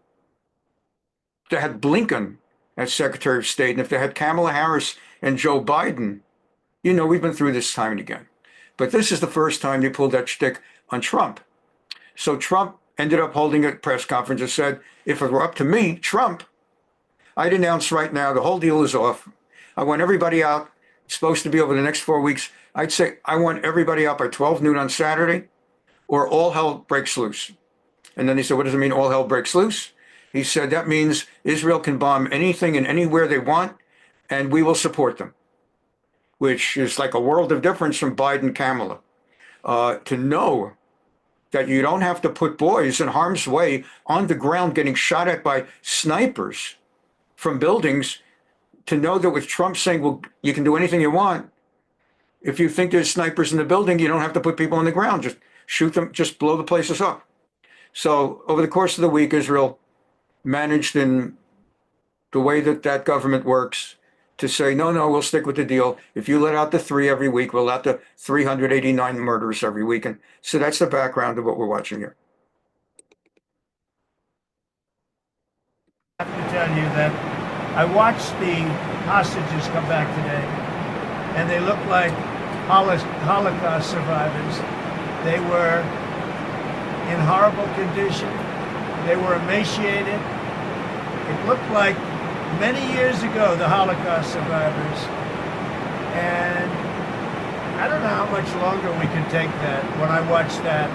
Blinken as Secretary of State, and if they had Kamala Harris and Joe Biden, you know, we've been through this time and again. But this is the first time they pulled that shtick on Trump. So Trump ended up holding a press conference and said, if it were up to me, Trump, I'd announce right now the whole deal is off. I want everybody out. It's supposed to be over the next 4 weeks. I'd say I want everybody out by 12 noon on Saturday, or all hell breaks loose. And then he said, what does it mean, all hell breaks loose? He said, that means Israel can bomb anything and anywhere they want, and we will support them, which is like a world of difference from Biden, Kamala. To know that you don't have to put boys in harm's way on the ground getting shot at by snipers from buildings, to know that with Trump saying, well, you can do anything you want. If you think there's snipers in the building, you don't have to put people on the ground. Just shoot them, just blow the places up. So over the course of the week, Israel managed in the way that government works to say, no, we'll stick with the deal. If you let out the 3 every week, we'll let the 389 murders every week. And so that's the background of what we're watching here. I have to tell you that I watched the hostages come back today, and they look like Holocaust survivors. They were in horrible condition. They were emaciated. It looked like many years ago, the Holocaust survivors. And I don't know how much longer we can take that when I watch that.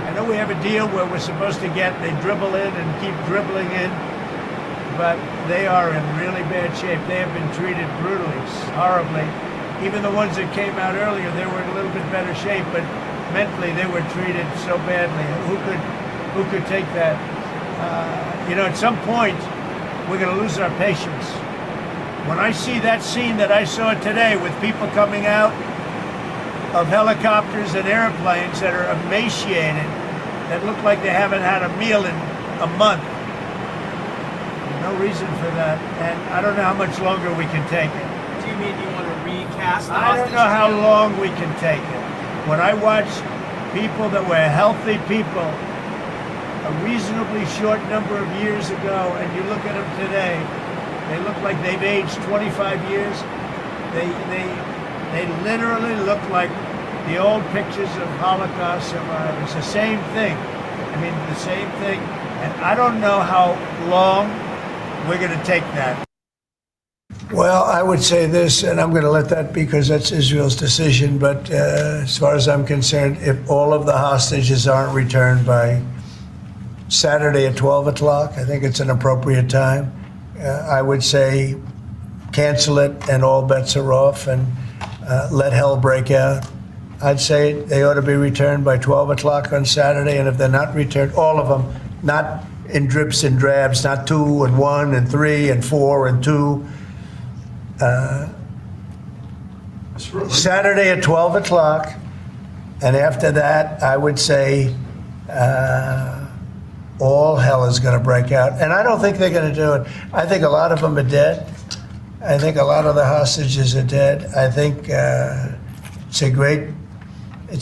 I know we have a deal where we're supposed to they dribble in and keep dribbling in, but they are in really bad shape. They have been treated brutally, horribly. Even the ones that came out earlier, they were in a little bit better shape, but mentally they were treated so badly. Who could take that? At some point, we're going to lose our patience. When I see that scene that I saw today with people coming out of helicopters and airplanes that are emaciated, that look like they haven't had a meal in a month. No reason for that, and I don't know how much longer we can take it. Do you mean you want to recast the I don't know how long we can take it. When I watch people that were healthy people a reasonably short number of years ago, and you look at them today, they look like they've aged 25 years. They literally look like the old pictures of Holocaust survivors. The same thing. I mean, the same thing. And I don't know how long we're going to take that. Well, I would say this, and I'm going to let that be because that's Israel's decision, but as far as I'm concerned, if all of the hostages aren't returned by Saturday at 12 o'clock, I think it's an appropriate time. I would say cancel it and all bets are off and let hell break out. I'd say they ought to be returned by 12 o'clock on Saturday, and if they're not returned, all of them, not in drips and drabs, not 2 and 1 and 3 and 4 and 2. Saturday at 12 o'clock, and after that, I would say all hell is going to break out. And I don't think they're going to do it. I think a lot of them are dead. I think a lot of the hostages are dead. I think it's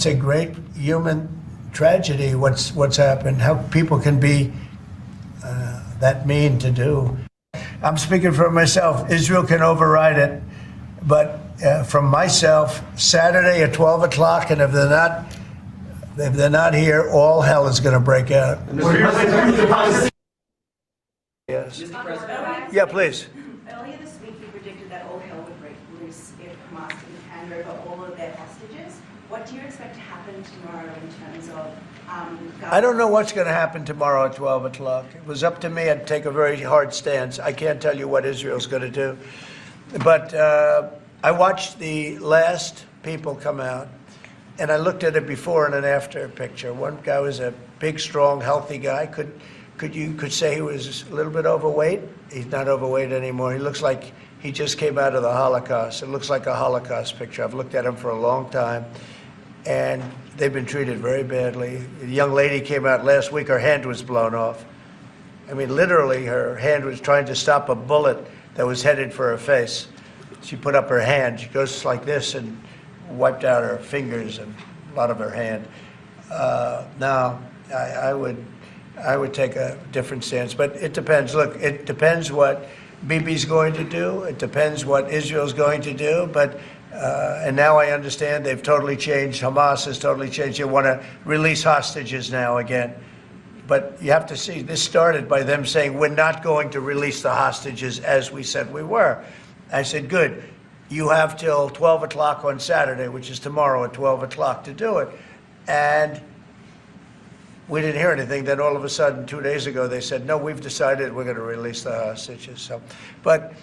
a great human tragedy what's happened, how people can be that mean to do. I'm speaking for myself. Israel can override it, but from myself, Saturday at 12 o'clock, and if they're not here, all hell is going to break out. Yes. Yeah, please. Earlier this week, you predicted that all hell would break loose if Hamas didn't hand over all of their hostages. What do you expect to happen tomorrow in terms of Gaza? I don't know what's going to happen tomorrow at 12 o'clock. It was up to me. I'd take a very hard stance. I can't tell you what Israel's going to do. But I watched the last people come out, and I looked at a before and an after picture. One guy was a big, strong, healthy guy. You could say he was a little bit overweight. He's not overweight anymore. He looks like he just came out of the Holocaust. It looks like a Holocaust picture. I've looked at him for a long time, and they've been treated very badly. The young lady came out last week. Her hand was blown off. I mean, literally, her hand was trying to stop a bullet that was headed for her face. She put up her hand. She goes like this and wiped out her fingers and a lot of her hand. Now, I would take a different stance, but it depends. Look, it depends what Bibi's going to do. It depends what Israel's going to do. But and now I understand they've totally changed. Hamas has totally changed. They want to release hostages now again. But you have to see, this started by them saying, we're not going to release the hostages as we said we were. I said, good. You have till 12 o'clock on Saturday, which is tomorrow at 12 o'clock to do it. And we didn't hear anything. Then all of a sudden, 2 days ago, they said, no, we've decided we're going to release the hostages. So, but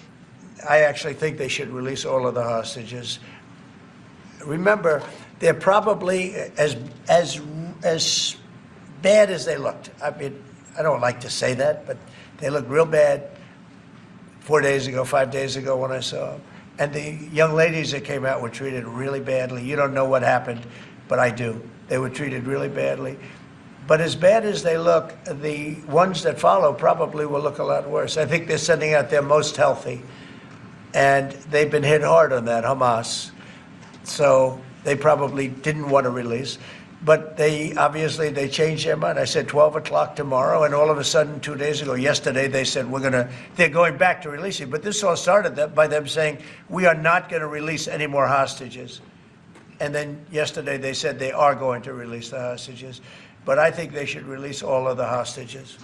I actually think they should release all of the hostages. Remember, they're probably as bad as they looked. I mean, I don't like to say that, but they looked real bad 4 days ago, 5 days ago when I saw them. And the young ladies that came out were treated really badly. You don't know what happened, but I do. They were treated really badly. But as bad as they look, the ones that follow probably will look a lot worse. I think they're sending out their most healthy. And they've been hit hard on that, Hamas. So they probably didn't want to release. But they changed their mind. I said 12 o'clock tomorrow, and all of a sudden, 2 days ago, yesterday, they said they're going back to releasing. But this all started by them saying, we are not going to release any more hostages. And then yesterday, they said they are going to release the hostages. But I think they should release all of the hostages.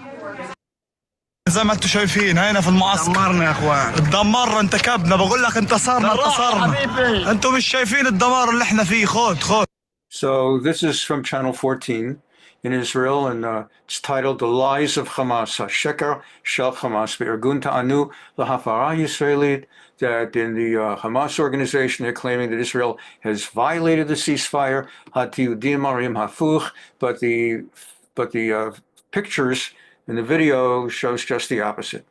زي ما انتم شايفين هنا في المعسكر دمرنا يا اخوان اتدمرنا انتكبنا بقول لك انتصرنا انتم مش شايفين الدمار اللي احنا فيه خد So this is from Channel 14 in Israel, and it's titled "The Lies of Hamas." Sheker Shel Hamas be'Irgun Ta'anu Lahafara Yisraelit. That in the Hamas organization, they're claiming that Israel has violated the ceasefire. Hatiudim Marim Hafuch, but the pictures in the video shows just the opposite.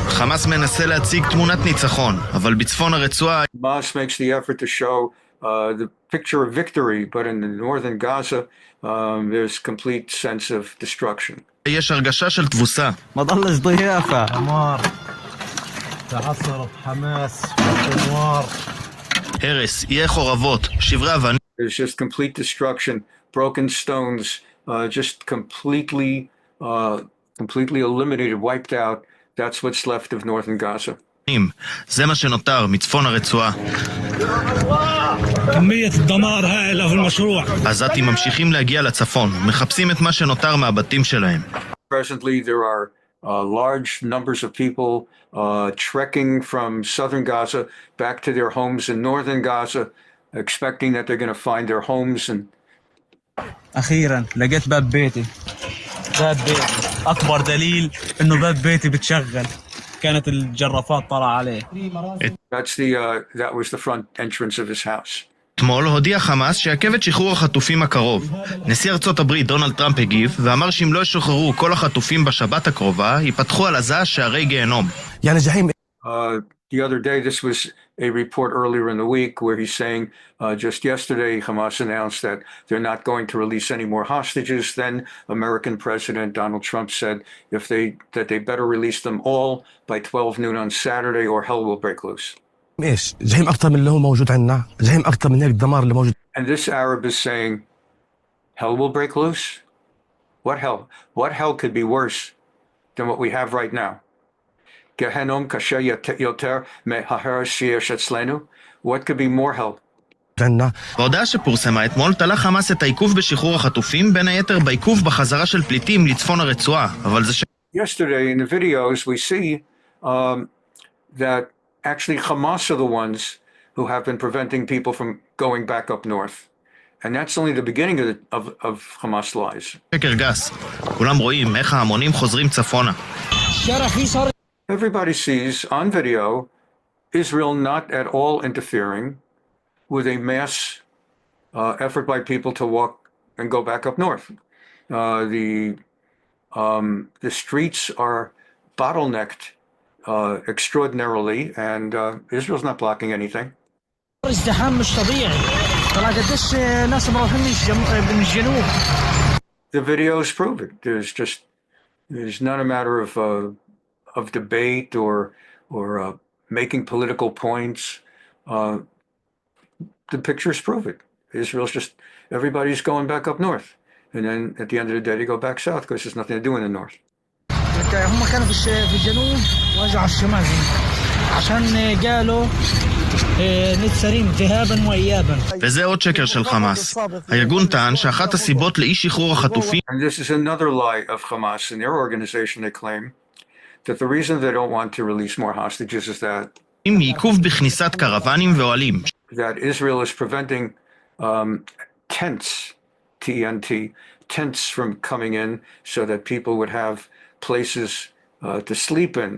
חמאס מנסה להציג תמונת ניצחון, אבל בצפון הרצועה... Hamas makes the effort to show the picture of victory, but in the northern Gaza, there's complete sense of destruction. יש הרגשה של תבוסה. مضلش ضيافة عمار تعصرت حماس والنوار הרס, יהיה חורבות, שברי אבנים. There's just complete destruction, broken stones, just completely eliminated, wiped out. That's what's left of northern Gaza. זה מה שנותר מצפון הרצועה. كمية الدمار هائلة في المشروع. עזתים ממשיכים להגיע לצפון, מחפשים את מה שנותר מהבתים שלהם. Presently there are large numbers of people trekking from southern Gaza back to their homes in northern Gaza, expecting that they're going to find their homes. And أخيرا لقيت باب بيتي. باب بيتي أكبر دليل إنه باب بيتي بتشغل. كانت الجرافات طلع عليه. That was the front entrance of his house. אתמול הודיע חמאס שעכב את שחרור החטופים הקרוב. נשיא ארצות הברית דונלד טראמפ הגיב ואמר שאם לא ישוחררו כל החטופים בשבת הקרובה, ייפתחו על עזה שערי גיהנום. The other day, this was a report earlier in the week where he's saying just yesterday Hamas announced that they're not going to release any more hostages. Then American President Donald Trump said that they better release them all by 12 noon on Saturday or hell will break loose. ايش زعيم اكثر من اللي هو موجود عندنا زعيم اكثر من هيك الدمار اللي موجود. And this Arab is saying hell will break loose. What hell? What hell could be worse than what we have right now? Gehenom kasher yoter me'haher sheyesh etzlenu. What could be more hell? בהודעה שפורסמה אתמול תלה חמאס את העיכוב בשחרור החטופים, בין היתר בעיכוב בחזרה של פליטים לצפון הרצועה, אבל זה Yesterday in the videos we see that actually Hamas are the ones who have been preventing people from going back up north. And that's only the beginning of Hamas lies. שקר גס. כולם רואים איך ההמונים חוזרים צפונה. Everybody sees on video Israel not at all interfering with a mass effort by people to walk and go back up north. The streets are bottlenecked extraordinarily, and Israel's not blocking anything. The videos prove it. There's not a matter of debate or making political points. The pictures prove it. Israel's just, everybody's going back up north. And then at the end of the day, they go back south because there's nothing to do in the north. هم كانوا في الجنوب ورجعوا الشمال عشان قالوا نتسرين ذهابا وإيابا. וזה עוד שקר של חמאס. הארגון טען שאחת הסיבות לאי שחרור החטופים... And this is another lie of Hamas. In their organization, they claim that the reason they don't want to release more hostages is that מעיכוב בכניסת קרוונים ואוהלים. That Israel is preventing tents, TNT, tents from coming in so that people would have places to sleep in.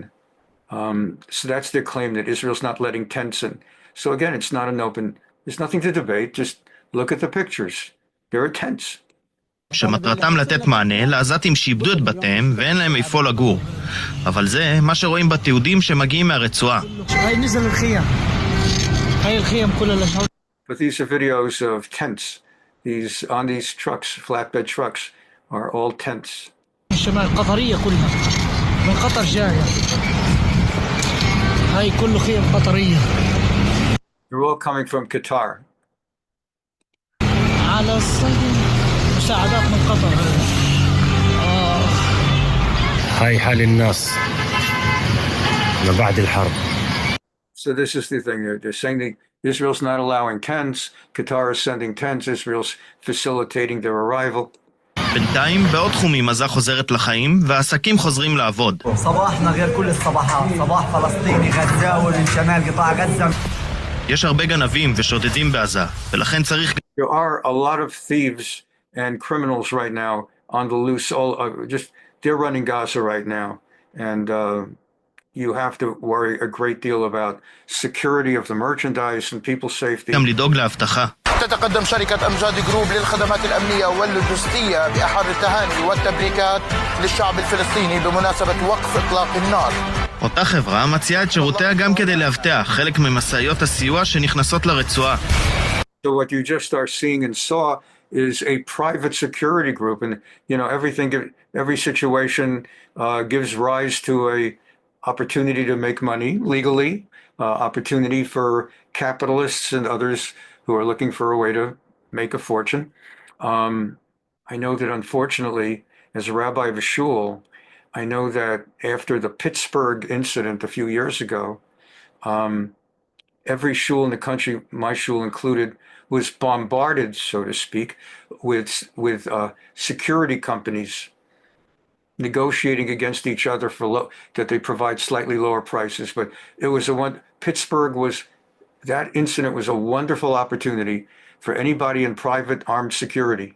So that's their claim, that Israel's not letting tents in. So again, it's not an open, there's nothing to debate, just look at the pictures. There are tents. שמטרתם לתת מענה לעזתים שאיבדו את בתיהם ואין להם איפה לגור. אבל זה מה שרואים בתיעודים שמגיעים מהרצועה. But these are videos of tents. These on these trucks, flatbed trucks, are all tents. الشمال قطرية كلها من قطر جاية هاي كله خيم قطرية. They're all coming from Qatar. على الصين مساعدات من قطر. هاي حال الناس ما بعد الحرب. So this is the thing. They're saying that Israel's not allowing tents. Qatar is sending tents. Israel's facilitating their arrival. בינתיים בעוד תחומים עזה חוזרת לחיים והעסקים חוזרים לעבוד. صباحنا غير كل الصباحات صباح فلسطيني غزاوي من شمال قطاع غزة. יש הרבה גנבים ושודדים בעזה ולכן צריך... There are a lot of thieves and criminals right now on the loose. They're running Gaza right now, and you have to worry a great deal about security of the merchandise and people's safety. גם לדאוג לאבטחה. تتقدم شركة أمجاد جروب للخدمات الأمنية واللوجستية بأحر التهاني والتبريكات للشعب الفلسطيني بمناسبة وقف إطلاق النار. אותה חברה מציעה את שירותיה גם כדי לאבטח חלק ממשאיות הסיוע שנכנסות לרצועה. So what you just are seeing and saw is a private security group, and every situation gives rise to a opportunity to make money legally, opportunity for capitalists and others who are looking for a way to make a fortune. I know that unfortunately, as a rabbi of a shul, I know that after the Pittsburgh incident a few years ago, every shul in the country, my shul included, was bombarded, so to speak, with security companies negotiating against each other for that they provide slightly lower prices. But it was that incident was a wonderful opportunity for anybody in private armed security.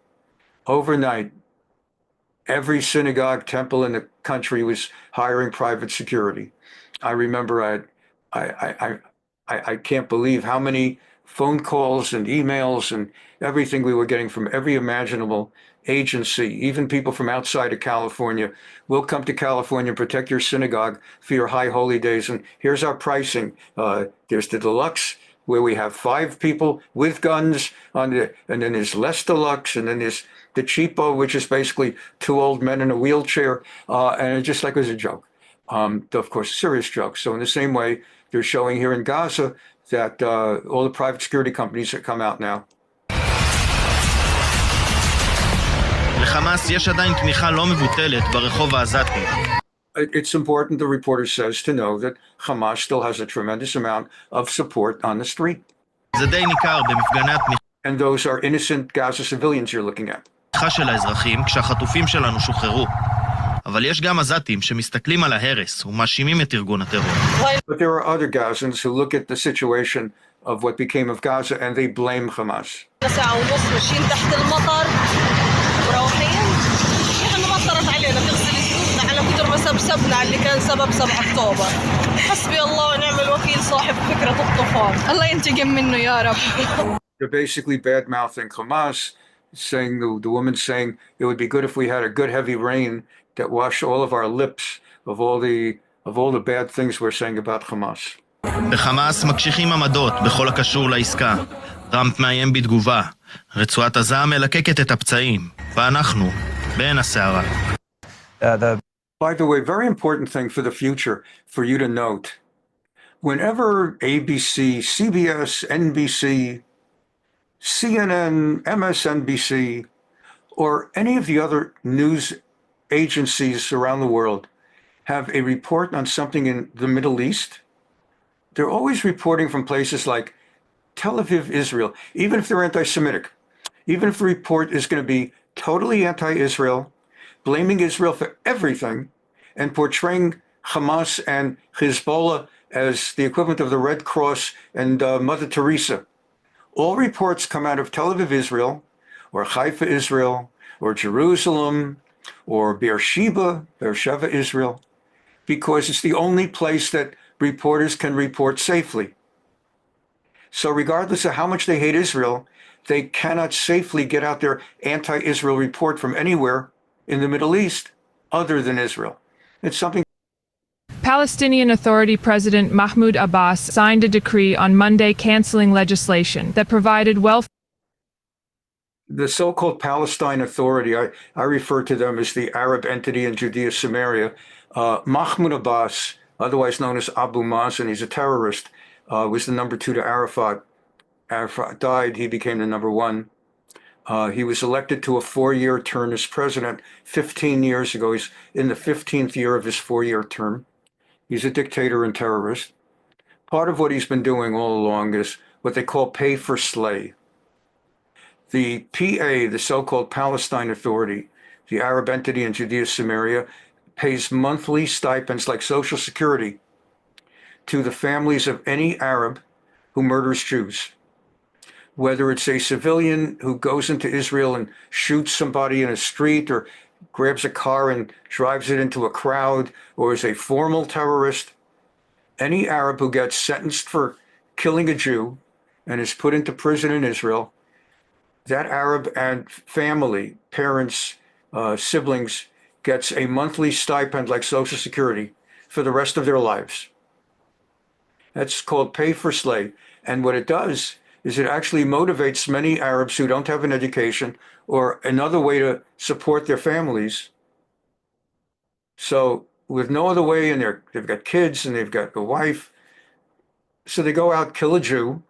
Overnight, every synagogue, temple in the country was hiring private security. I remember I can't believe how many phone calls and emails and everything we were getting from every imaginable agency, even people from outside of California. We'll come to California and protect your synagogue for your high holy days. And here's our pricing. There's the deluxe, where we have 5 people with guns and then there's less deluxe, and then there's the cheapo, which is basically 2 old men in a wheelchair, and it's just like it was a joke. Of course, a serious joke. So in the same way, they're showing here in Gaza that all the private security companies that come out now. לחמאס יש עדיין תמיכה לא מבוטלת ברחוב העזתי. It's important, the reporter says, to know that Hamas still has a tremendous amount of support on the street. זה די ניכר במפגני התמיכה. And those are innocent Gaza civilians you're looking at. של האזרחים כשהחטופים שלנו שוחררו. אבל יש גם עזתים שמסתכלים על ההרס ומאשימים את ארגון הטרור. But there are other Gazans who look at the situation of what became of Gaza and they blame Hamas. ساعة ونص ماشيين تحت المطر ورايحين احنا مطرت علينا تغسل ذنوبنا على كتر ما سبسبنا اللي كان سبب 7 أكتوبر. حسبي الله ونعم الوكيل صاحب فكرة الطوفان. الله ينتقم منه يا رب. They're basically bad-mouthing Hamas, saying the woman saying it would be good if we had a good heavy rain that washed all of our lips of all the bad things we're saying about Hamas. בחמאס מקשיחים עמדות בכל הקשור לעסקה. טראמפ מאיים בתגובה. רצועת עזה מלקקת את הפצעים. ואנחנו בין הסערה. By the way, very important thing for the future for you to note. Whenever ABC, CBS, NBC, CNN, MSNBC, or any of the other news agencies around the world have a report on something in the Middle East, they're always reporting from places like Tel Aviv, Israel, even if they're anti-Semitic, even if the report is going to be totally anti-Israel, blaming Israel for everything, and portraying Hamas and Hezbollah as the equivalent of the Red Cross and Mother Teresa. All reports come out of Tel Aviv, Israel, or Haifa, Israel, or Jerusalem, or Beersheba, Israel, because it's the only place that reporters can report safely. So regardless of how much they hate Israel, they cannot safely get out their anti-Israel report from anywhere in the Middle East other than Israel. It's something. Palestinian Authority President Mahmoud Abbas signed a decree on Monday canceling legislation that provided welfare. The so-called Palestine Authority, I refer to them as the Arab entity in Judea and Samaria. Mahmoud Abbas, otherwise known as Abu Mazen, he's a terrorist, was the number 2 to Arafat. Arafat died, he became the number 1. He was elected to a 4-year term as president 15 years ago. He's in the 15th year of his 4-year term. He's a dictator and terrorist. Part of what he's been doing all along is what they call pay for slay. The PA, the so-called Palestine Authority, the Arab entity in Judea Samaria, pays monthly stipends like Social Security to the families of any Arab who murders Jews. Whether it's a civilian who goes into Israel and shoots somebody in a street or grabs a car and drives it into a crowd, or is a formal terrorist, any Arab who gets sentenced for killing a Jew and is put into prison in Israel that Arab and family, parents, siblings, gets a monthly stipend like Social Security for the rest of their lives. That's called pay for slay. And what it does is it actually motivates many Arabs who don't have an education or another way to support their families. So with no other way, and they've got kids and they've got a wife, so they go out, kill a Jew,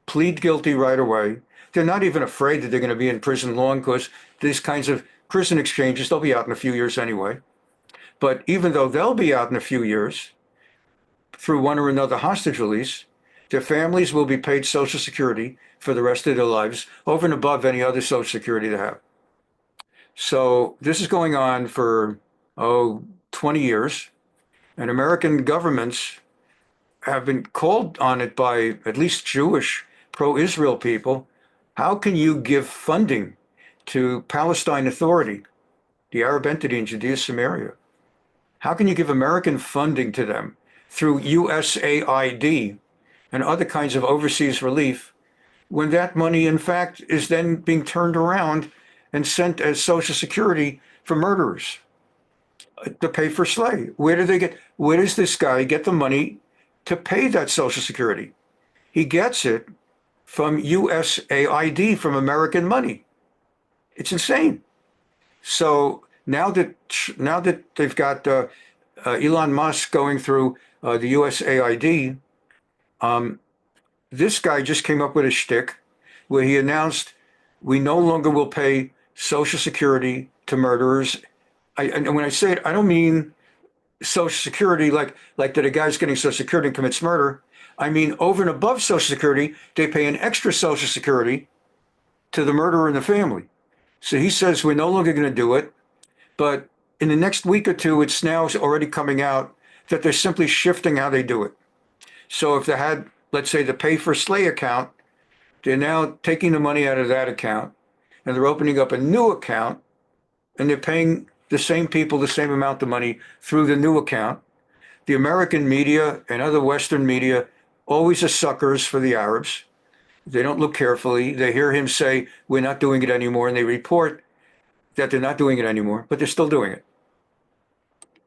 plead guilty right away. They're not even afraid that they're going to be in prison long, because these kinds of prison exchanges, they'll be out in a few years anyway. But even though they'll be out in a few years, through one or another hostage release, their families will be paid Social Security for the rest of their lives, over and above any other Social Security they have. So this is going on for, 20 years. And American governments have been called on it by at least Jewish pro-Israel people. How can you give funding to Palestine Authority, the Arab entity in Judea and Samaria? How can you give American funding to them through USAID and other kinds of overseas relief, when that money, in fact, is then being turned around and sent as Social Security for murderers to pay for slay? Where does this guy get the money to pay that Social Security? He gets it from USAID, from American money. It's insane. So now that they've got Elon Musk going through the USAID, this guy just came up with a shtick where he announced we no longer will pay Social Security to murderers. And when I say it, I don't mean Social Security like that a guy's getting Social Security and commits murder. I mean, over and above Social Security, they pay an extra Social Security to the murderer and the family. So he says we're no longer going to do it. But in the next week or two, it's now already coming out that they're simply shifting how they do it. So if they had, let's say, the pay for slay account, they're now taking the money out of that account and they're opening up a new account, and they're paying the same people the same amount of money through the new account. The American media and other Western media always are suckers for the Arabs. They don't look carefully. They hear him say, we're not doing it anymore, and they report that they're not doing it anymore, but they're still doing it.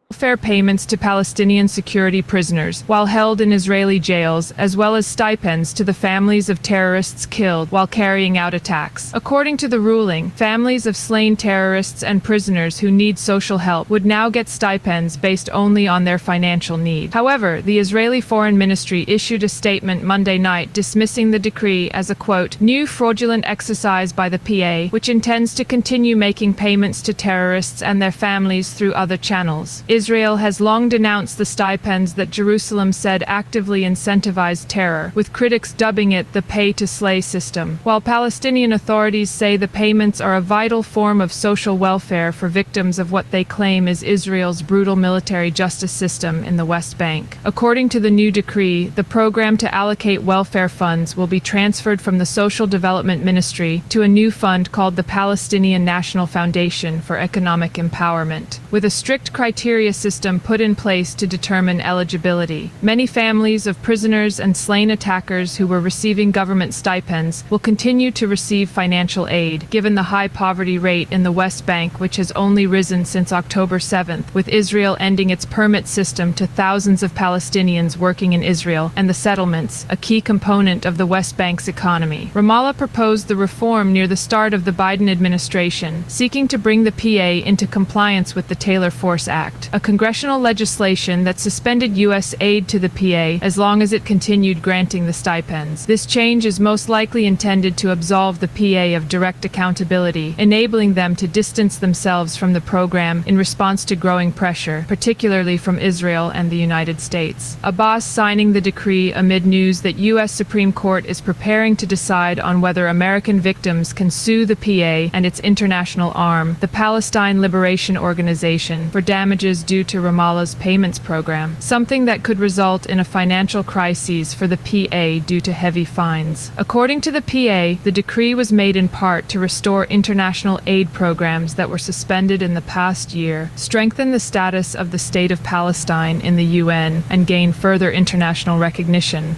Welfare payments to Palestinian security prisoners while held in Israeli jails, as well as stipends to the families of terrorists killed while carrying out attacks. According to the ruling, families of slain terrorists and prisoners who need social help would now get stipends based only on their financial need. However, the Israeli Foreign Ministry issued a statement Monday night dismissing the decree as a, quote, new fraudulent exercise by the PA, which intends to continue making payments to terrorists and their families through other channels. Israel has long denounced the stipends that Jerusalem said actively incentivized terror, with critics dubbing it the pay-to-slay system, while Palestinian authorities say the payments are a vital form of social welfare for victims of what they claim is Israel's brutal military justice system in the West Bank. According to the new decree, the program to allocate welfare funds will be transferred from the Social Development Ministry to a new fund called the Palestinian National Foundation for Economic Empowerment, with a strict criteria system put in place to determine eligibility. Many families of prisoners and slain attackers who were receiving government stipends will continue to receive financial aid, given the high poverty rate in the West Bank, which has only risen since October 7th, with Israel ending its permit system to thousands of Palestinians working in Israel and the settlements, a key component of the West Bank's economy. Ramallah proposed the reform near the start of the Biden administration, seeking to bring the PA into compliance with the Taylor Force Act, a congressional legislation that suspended U.S. aid to the PA as long as it continued granting the stipends. This change is most likely intended to absolve the PA of direct accountability, enabling them to distance themselves from the program in response to growing pressure, particularly from Israel and the United States. Abbas signing the decree amid news that U.S. Supreme Court is preparing to decide on whether American victims can sue the PA and its international arm, the Palestine Liberation Organization, for damages due to Ramallah's payments program, something that could result in a financial crisis for the PA due to heavy fines. According to the PA, the decree was made in part to restore international aid programs that were suspended in the past year, strengthen the status of the State of Palestine in the UN, and gain further international recognition.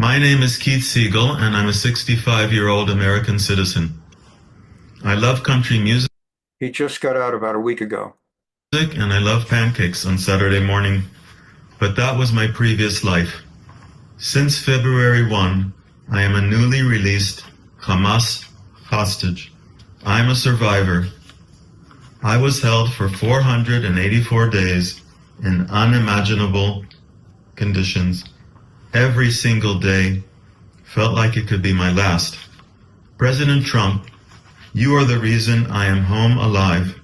My name is Keith Siegel, and I'm a 65-year-old American citizen. I love country music. He just got out about a week ago. And I love pancakes on Saturday morning, but that was my previous life. Since February 1, I am a newly released Hamas hostage. I am a survivor. I was held for 484 days in unimaginable conditions. Every single day felt like it could be my last. President Trump, you are the reason I am home alive.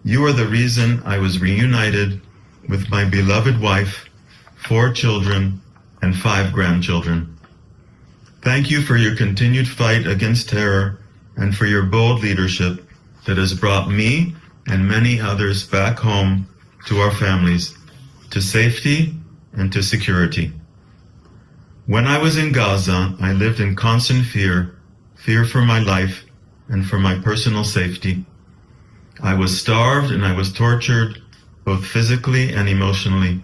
You are the reason I was reunited with my beloved wife, 4 children, and 5 grandchildren. Thank you for your continued fight against terror and for your bold leadership that has brought me and many others back home to our families, to safety and to security. When I was in Gaza, I lived in constant fear for my life and for my personal safety. I was starved and I was tortured, both physically and emotionally.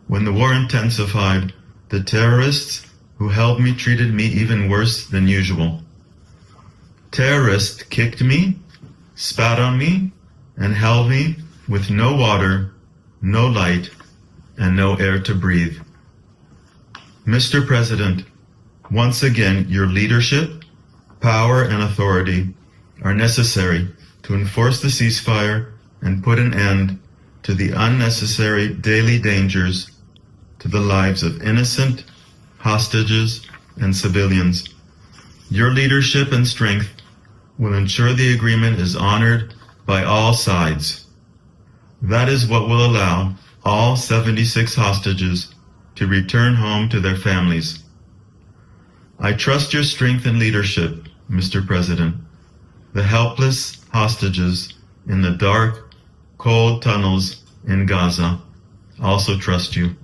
When the war intensified, the terrorists who held me treated me even worse than usual. Terrorists kicked me, spat on me, and held me with no water, no light, and no air to breathe. Mr. President, once again, your leadership, power, and authority are necessary to enforce the ceasefire and put an end to the unnecessary daily dangers to the lives of innocent hostages and civilians. Your leadership and strength will ensure the agreement is honored by all sides. That is what will allow all 76 hostages to return home to their families. I trust your strength and leadership, Mr. President. The helpless hostages in the dark, cold tunnels in Gaza also trust you.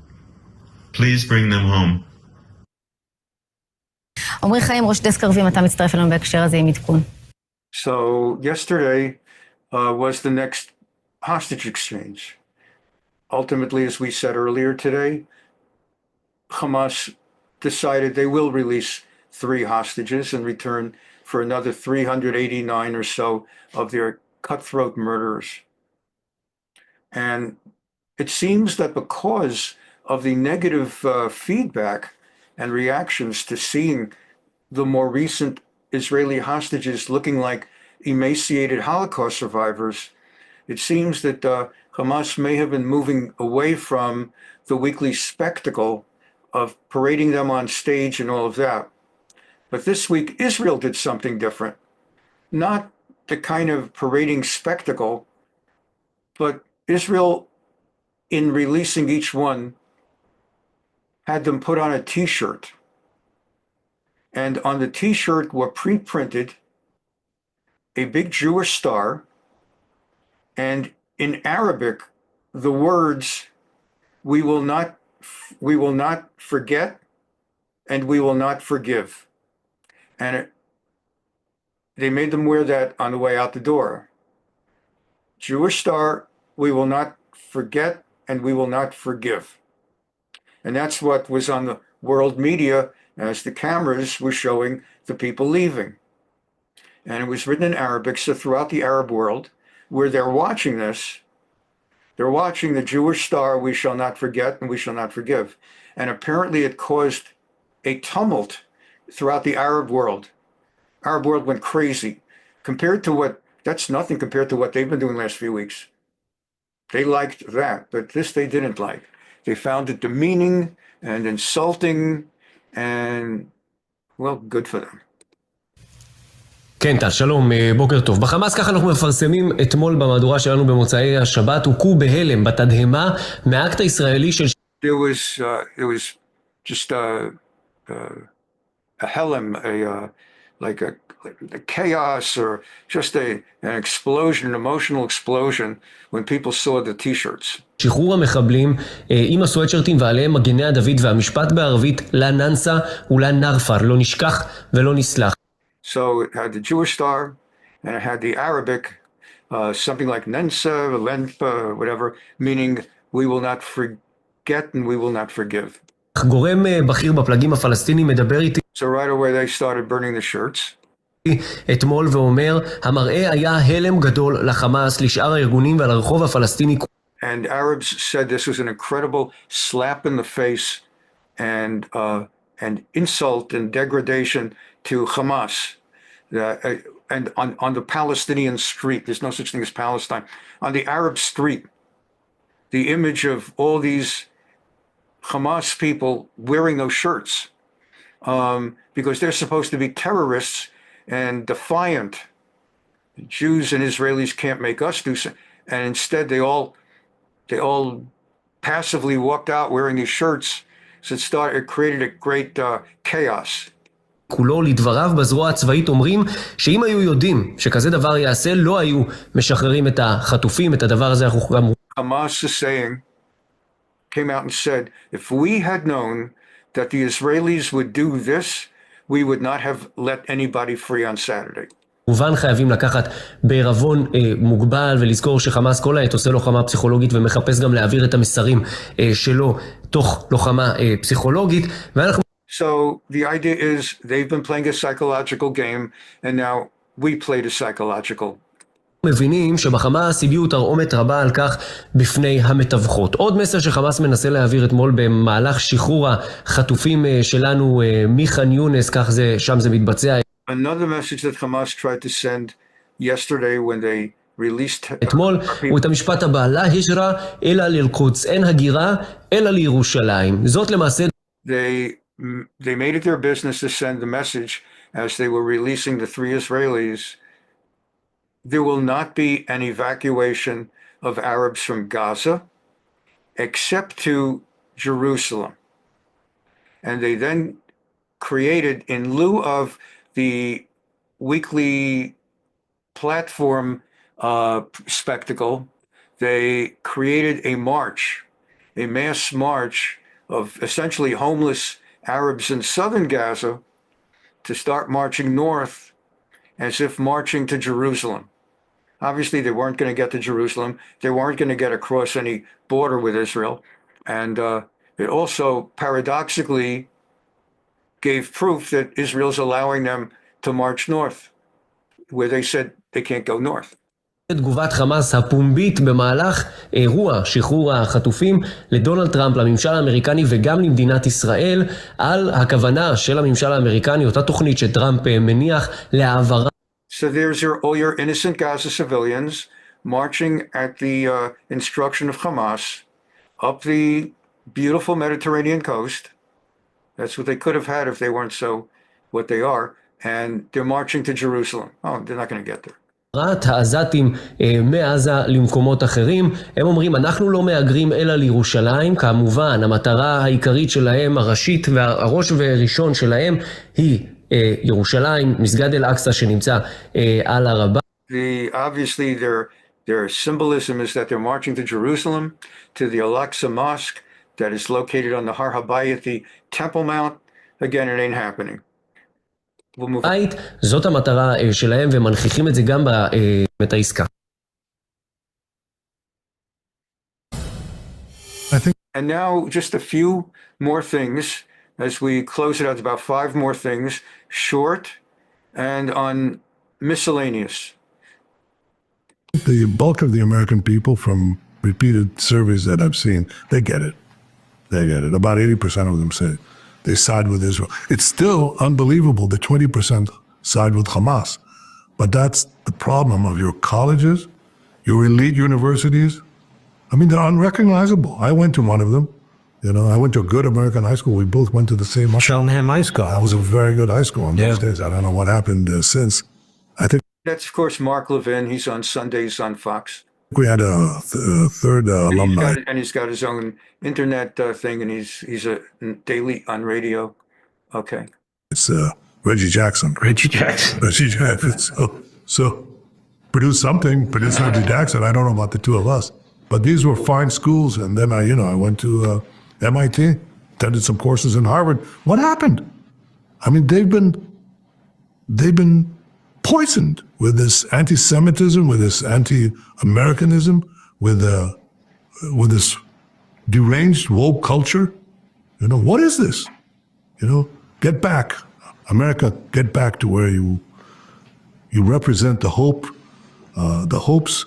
Please bring them home. עמרי חיים, ראש דסק ערבים, אתה מצטרף אלינו בהקשר הזה עם עדכון. So yesterday was the next hostage exchange. Ultimately, as we said earlier today, Hamas decided they will release 3 hostages in return for another 389 or so of their cutthroat murderers. And it seems that because of the negative feedback and reactions to seeing the more recent Israeli hostages looking like emaciated Holocaust survivors, it seems that Hamas may have been moving away from the weekly spectacle of parading them on stage and all of that. But this week, Israel did something different. Not the kind of parading spectacle, but Israel, in releasing each one, had them put on a t-shirt. And on the t-shirt were pre-printed a big Jewish star, and in Arabic, the words, we will not forget, and we will not forgive. And they made them wear that on the way out the door. Jewish star, we will not forget, and we will not forgive. And that's what was on the world media as the cameras were showing the people leaving. And it was written in Arabic, so throughout the Arab world, where they're watching this, they're watching the Jewish star, we shall not forget and we shall not forgive. And apparently it caused a tumult throughout the Arab world. Arab world went crazy. That's nothing compared to what they've been doing the last few weeks. They liked that, but this they didn't like. They found it demeaning and insulting, and, well, good for them. כן, טל, שלום, בוקר טוב. בחמאס ככה אנחנו מפרסמים אתמול במהדורה שלנו במוצאי השבת, הוכו בהלם בתדהמה מהאקט הישראלי של... It was just a helem, like a chaos, or just an explosion, an emotional explosion when people saw the t-shirts. שחרור המחבלים עם הסוואטשרטים ועליהם מגני הדוד, והמשפט בערבית לה ננסה ולה נרפר, לא נשכח ולא נסלח. So it had the Jewish star, and it had the Arabic, something like Nensa, Lenpa, whatever, meaning we will not forget and we will not forgive. גורם בכיר בפלגים הפלסטינים מדבר איתי So right away they started burning the shirts. אתמול ואומר, המראה היה הלם גדול לחמאס, לשאר הארגונים ועל הרחוב הפלסטיני. And Arabs said this was an incredible slap in the face and insult and degradation to Hamas. And on the Palestinian street, there's no such thing as Palestine. On the Arab street, the image of all these Hamas people wearing those shirts, because they're supposed to be terrorists and defiant. Jews and Israelis can't make us do so. And instead they all passively walked out wearing these shirts. So it created a great chaos. כולו לדבריו בזרוע הצבאית אומרים שאם היו יודעים שכזה דבר יעשה, לא היו משחררים את החטופים, את הדבר הזה אנחנו גם... Hamas is saying, came out and said, if we had known that the Israelis would do this, we would not have let anybody free on Saturday. כמובן חייבים לקחת בערבון מוגבל ולזכור שחמאס כל העת עושה לוחמה פסיכולוגית ומחפש גם להעביר את המסרים שלו תוך לוחמה פסיכולוגית. ואנחנו... So the idea is they've been playing a psychological game and now we played a psychological. מבינים שבחמאס הביעו תרעומת רבה על כך בפני המתווכות. עוד מסר שחמאס מנסה להעביר אתמול במהלך שחרור החטופים שלנו מח'אן יונס, כך זה, שם זה מתבצע. Another message that Hamas tried to send yesterday when they released... אתמול הוא את המשפט הבא, לה היג'רה אלא לאל-קודס, אין הגירה אלא לירושלים. זאת למעשה... They made it their business to send the message as they were releasing the 3 Israelis. There will not be an evacuation of Arabs from Gaza except to Jerusalem. And they then created, in lieu of the weekly platform spectacle, they created a march, a mass march of essentially homeless Arabs in southern Gaza to start marching north as if marching to Jerusalem. Obviously, they weren't going to get to Jerusalem. They weren't going to get across any border with Israel. And it also paradoxically gave proof that Israel's allowing them to march north, where they said they can't go north. תגובת חמאס הפומבית במהלך אירוע שחרור החטופים לדונלד טראמפ, לממשל האמריקני וגם למדינת ישראל, על הכוונה של הממשל האמריקני, אותה תוכנית שטראמפ מניח להעברה. So there's all your innocent Gaza civilians marching at the instruction of Hamas up the beautiful Mediterranean coast. That's what they could have had if they weren't so what they are. And they're marching to Jerusalem. Oh, they're not going to get there. העזתים מעזה למקומות אחרים, הם אומרים אנחנו לא מהגרים אלא לירושלים. כמובן המטרה העיקרית שלהם, הראשית והראש וראשון שלהם היא ירושלים, מסגד אל-אקצא שנמצא על הרבה. Obviously their symbolism is that they're marching to Jerusalem, to the Al-Aqsa Mosque that is located on the Har HaBayit, the Temple Mount. Again, it ain't happening. בית, זאת המטרה שלהם ומנכיחים את זה גם בעת העסקה. And now just a few more things as we close it out, about 5 more things, short and on miscellaneous. The bulk of the American people, from repeated surveys that I've seen, they get it. They get it. About 80% of them say they side with Israel. It's still unbelievable that 20% side with Hamas. But that's the problem of your colleges, your elite universities. I mean, they're unrecognizable. I went to one of them. You know, I went to a good American high school. We both went to the same Cheltenham High School. That was a very good high school in those days. I don't know what happened since. I think that's, of course, Mark Levin. He's on Sundays on Fox. We had a third alumni. He's got his own internet thing, and he's a daily on radio. Okay. It's Reggie Jackson. Reggie Jackson. Reggie Jackson. So produce something, produce Reggie Jackson. I don't know about the two of us. But these were fine schools, and then I went to MIT, attended some courses in Harvard. What happened? I mean, they've been poisoned with this anti-Semitism, with this anti-Americanism, with this deranged woke culture. You know, what is this? You know, get back. America, get back to where you represent the hope, the hopes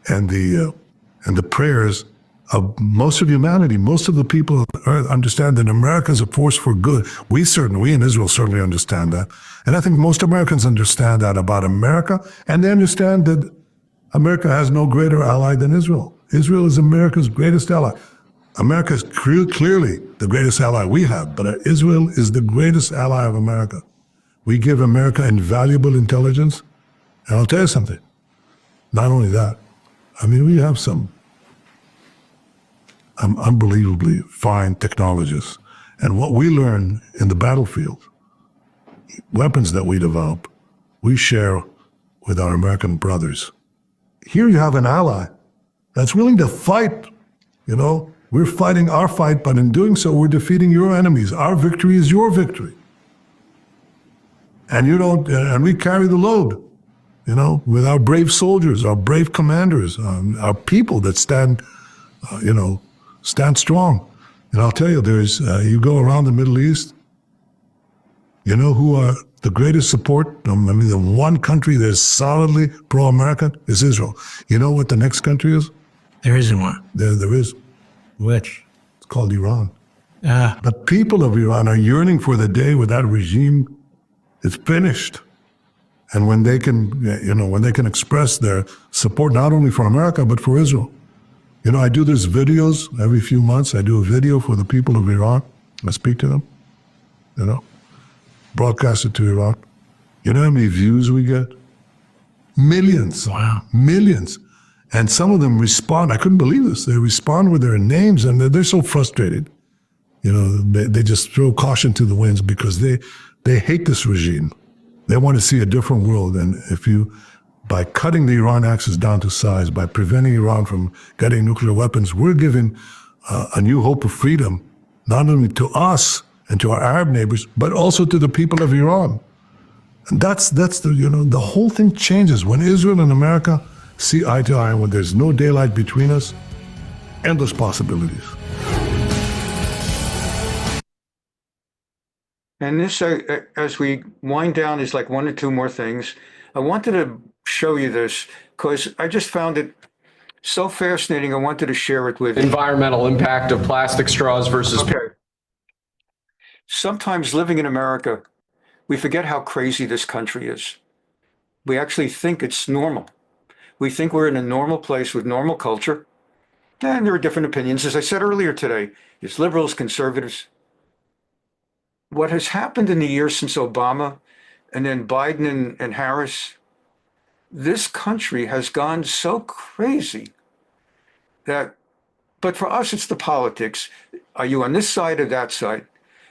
and the prayers of most of humanity. Most of the people on earth understand that America is a force for good. We in Israel certainly understand that. And I think most Americans understand that about America, and they understand that America has no greater ally than Israel. Israel is America's greatest ally. America is clearly the greatest ally we have, but Israel is the greatest ally of America. We give America invaluable intelligence. And I'll tell you something, not only that, I mean, we have some unbelievably fine technologists. And what we learn in the battlefield, weapons that we develop, we share with our American brothers. Here you have an ally that's willing to fight, you know. We're fighting our fight, but in doing so, we're defeating your enemies. Our victory is your victory. And you don't, and we carry the load, you know, with our brave soldiers, our brave commanders, our people that stand, stand strong. And I'll tell you, you go around the Middle East, you know who are the greatest support? I mean, the one country that is solidly pro-American is Israel. You know what the next country is? There isn't one. There is. Which? It's called Iran. The people of Iran are yearning for the day where that regime is finished. And when they can express their support not only for America, but for Israel. You know, I do these videos every few months. I do a video for the people of Iran. I speak to them, you know, broadcast it to Iran. You know how many views we get? Millions. Wow. Millions. And some of them respond. I couldn't believe this. They respond with their names, and they're so frustrated. You know, they just throw caution to the winds because they hate this regime. They want to see a different world. And by cutting the Iran axis down to size, by preventing Iran from getting nuclear weapons, we're giving a new hope of freedom, not only to us and to our Arab neighbors, but also to the people of Iran. And that's the whole thing changes when Israel and America see eye to eye, when there's no daylight between us, endless possibilities. And this, as we wind down, is like one or two more things. I wanted to show you this because I just found it so fascinating. I wanted to share it with you. Environmental impact of plastic straws versus... Okay. Sometimes living in America, we forget how crazy this country is. We actually think it's normal. We think we're in a normal place with normal culture. And there are different opinions. As I said earlier today, there's liberals, conservatives. What has happened in the years since Obama and then Biden and Harris, this country has gone so crazy that, but for us, it's the politics. Are you on this side or that side?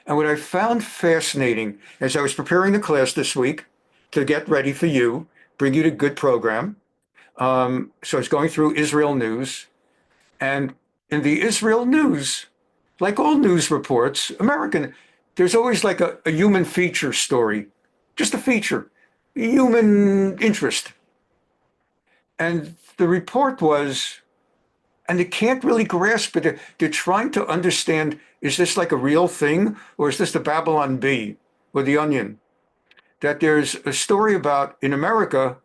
And what I found fascinating as I was preparing the class this week to get ready for you, bring you to good program. So I was going through Israel news, and in the Israel news, like all news reports, there's always like a human feature story, just a feature, human interest. And the report was, and they can't really grasp it. They're trying to understand, is this like a real thing, or is this the Babylon Bee or the Onion? That there's a story about in America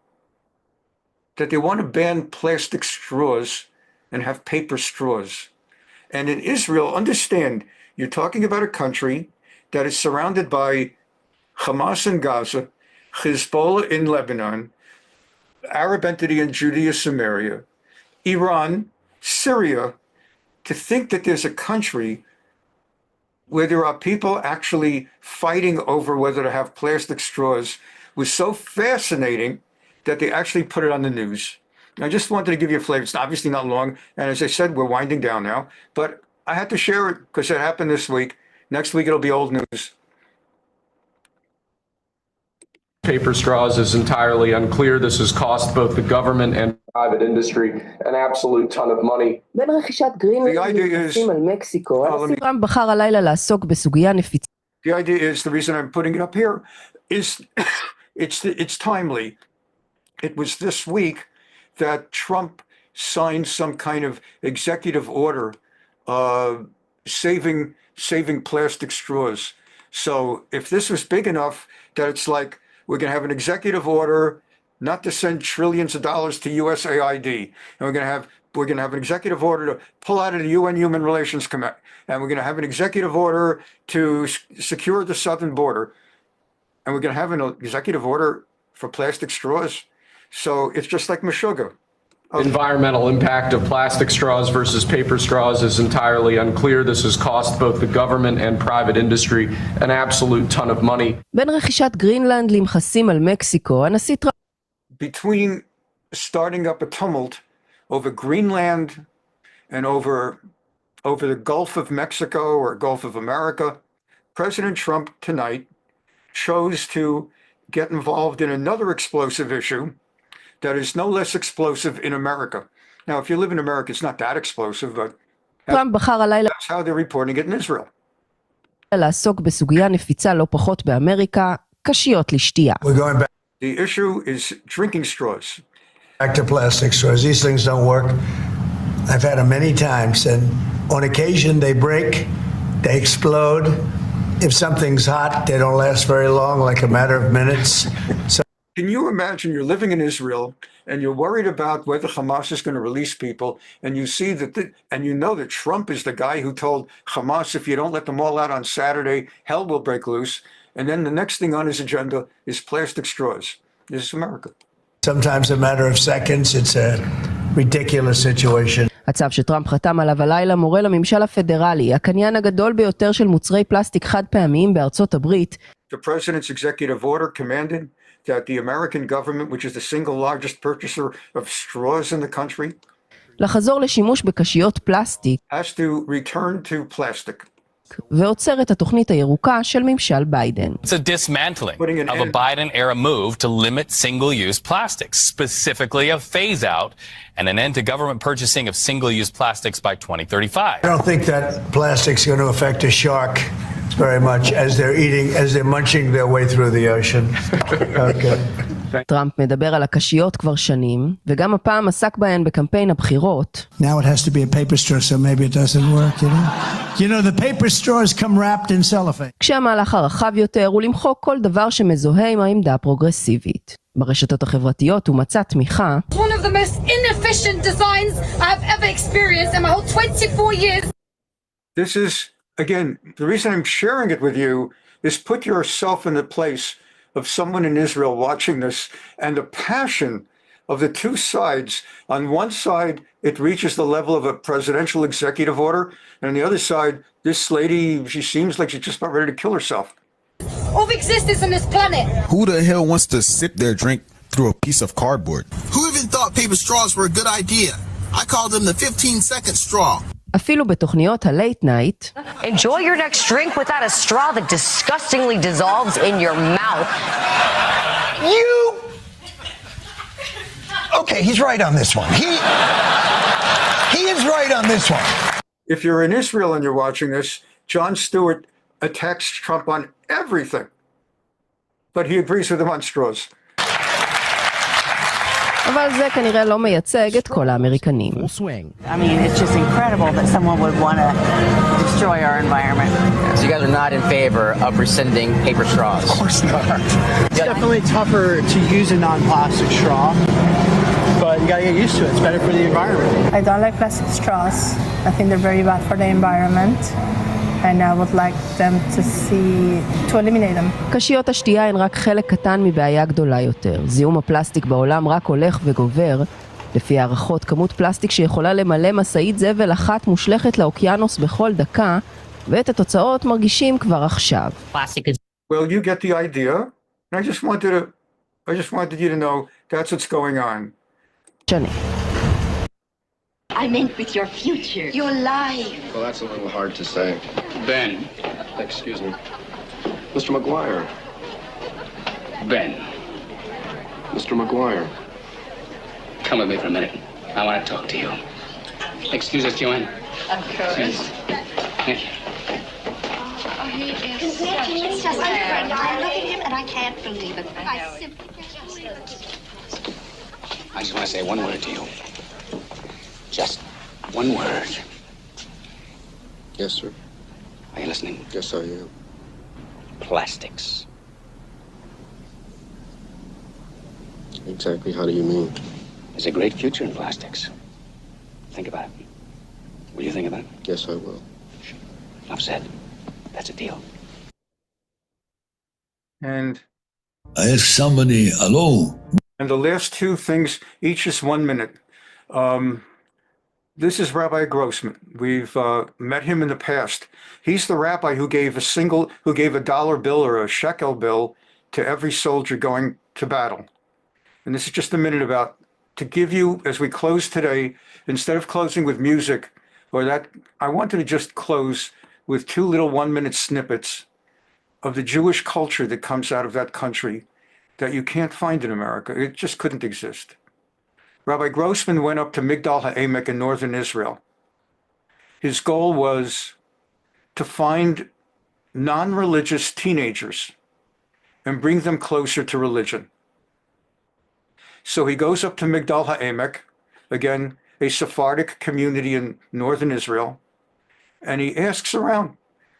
that they want to ban plastic straws and have paper straws. And in Israel, understand, you're talking about a country that is surrounded by Hamas in Gaza, Hezbollah in Lebanon, Arab entity in Judea and Samaria, Iran, Syria. To think that there's a country where there are people actually fighting over whether to have plastic straws was so fascinating that they actually put it on the news. I just wanted to give you a flavor. It's obviously not long. And as I said, we're winding down now. But I had to share it because it happened this week. Next week, it'll be old news. Paper straws is entirely unclear. This has cost both the government and private industry an absolute ton of money. The idea is, the reason I'm putting it up here is it's timely. It was this week that Trump signed some kind of executive order saving plastic straws. So if this was big enough that it's like we're going to have an executive order not to send trillions of dollars to USAID, and we're going to have an executive order to pull out of the UN Human Relations Committee, and we're going to have an executive order to secure the southern border, and we're going to have an executive order for plastic straws. So it's just like Meshuggah. Environmental impact of plastic straws versus paper straws is entirely unclear. This has cost both the government and private industry an absolute ton of money. בין רכישת גרינלנד למכסים על מקסיקו, הנשיא טראמפ... Between starting up a tumult over Greenland and over the Gulf of Mexico or Gulf of America, President Trump tonight chose to get involved in another explosive issue that is no less explosive in America. Now, if you live in America, it's not that explosive, but that's how they're reporting it in Israel. לעסוק בסוגיה נפיצה לא פחות באמריקה, קשיות לשתייה. The issue is drinking straws. Back to plastic straws. These things don't work. I've had them many times, and on occasion they break, they explode. If something's hot, they don't last very long, like a matter of minutes. So can you imagine you're living in Israel and you're worried about whether Hamas is going to release people, and you see that, and you know that Trump is the guy who told Hamas, if you don't let them all out on Saturday, hell will break loose. And then the next thing on his agenda is plastic straws. This is America. Sometimes a matter of seconds. It's a ridiculous situation. הצו שטראמפ חתם עליו הלילה מורה לממשל הפדרלי, הקניין הגדול ביותר של מוצרי פלסטיק חד פעמיים בארצות הברית. The president's executive order commanded that the American government, which is the single largest purchaser of straws in the country, לחזור לשימוש בקשיות פלסטיק, has to return to plastic. ועוצר את התוכנית הירוקה של ממשל ביידן. It's a dismantling of a Biden-era move to limit single-use plastics, specifically a phase-out and an end to government purchasing of single-use plastics by 2035. I don't think that plastic's going to affect a shark very much as they're munching their way through the ocean. Okay. טראמפ מדבר על הקשיות כבר שנים, וגם הפעם עסק בהן בקמפיין הבחירות. Now it has to be a paper straw, so maybe it doesn't work, you know? You know, the paper straws come wrapped in cellophane. כשהמהלך הרחב יותר הוא למחוק כל דבר שמזוהה עם העמדה הפרוגרסיבית. ברשתות החברתיות הוא מצא תמיכה. One of the most inefficient designs I've ever experienced in my whole 24 years. This is, again, the reason I'm sharing it with you is put yourself in the place of someone in Israel watching this, and the passion of the two sides. On one side, it reaches the level of a presidential executive order, and on the other side, this lady, she seems like she's just about ready to kill herself. Of existence on this planet. Who the hell wants to sip their drink through a piece of cardboard? Who even thought paper straws were a good idea? I called them the 15-second straw. אפילו בתוכניות הלייט נייט. Enjoy your next drink without a straw that disgustingly dissolves in your mouth. You! Okay, he's right on this one. He is right on this one. If you're in Israel and you're watching this, Jon Stewart attacks Trump on everything, but he agrees with him on straws. אבל זה כנראה לא מייצג את כל האמריקנים. I mean, it's just incredible that someone would want to destroy our environment. So you guys are not in favor of rescinding paper straws? Of course not. It's definitely tougher to use a non-plastic straw, but you gotta get used to it. It's better for the environment. I don't like plastic straws. I think they're very bad for the environment. And I would like them to eliminate them. קשיות השתייה הן רק חלק קטן מבעיה גדולה יותר. זיהום הפלסטיק בעולם רק הולך וגובר. לפי הערכות, כמות פלסטיק שיכולה למלא משאית זבל אחת מושלכת לאוקיינוס בכל דקה, ואת התוצאות מרגישים כבר עכשיו. Well, you get the idea. I just wanted you to know that's what's going on. שני. I meant with your future, your life. Well, that's a little hard to say. Ben. Excuse me. Mr. McGuire. Ben. Mr. McGuire. Come with me for a minute. I want to talk to you. Excuse us, Joanne. Of course. Please. Thank you. It's just I look at him and I can't believe it. I simply can't. I just want to say one word to you. Just one word. Yes, sir. Are you listening? Yes, I am. Plastics. Exactly how do you mean? There's a great future in plastics. Think about it. Will you think about it? Yes, I will. Enough said. That's a deal. And I asked somebody, hello? And the last two things, each is 1 minute. This is Rabbi Grossman. We've met him in the past. He's the rabbi who gave a dollar bill or a shekel bill to every soldier going to battle. And this is just a minute about to give you, as we close today, instead of closing with music or that, I wanted to just close with two little 1 minute snippets of the Jewish culture that comes out of that country that you can't find in America. It just couldn't exist. Rabbi Grossman went up to Migdal HaEmek in northern Israel. His goal was to find non-religious teenagers and bring them closer to religion. So he goes up to Migdal HaEmek, again, a Sephardic community in northern Israel, and he asks around,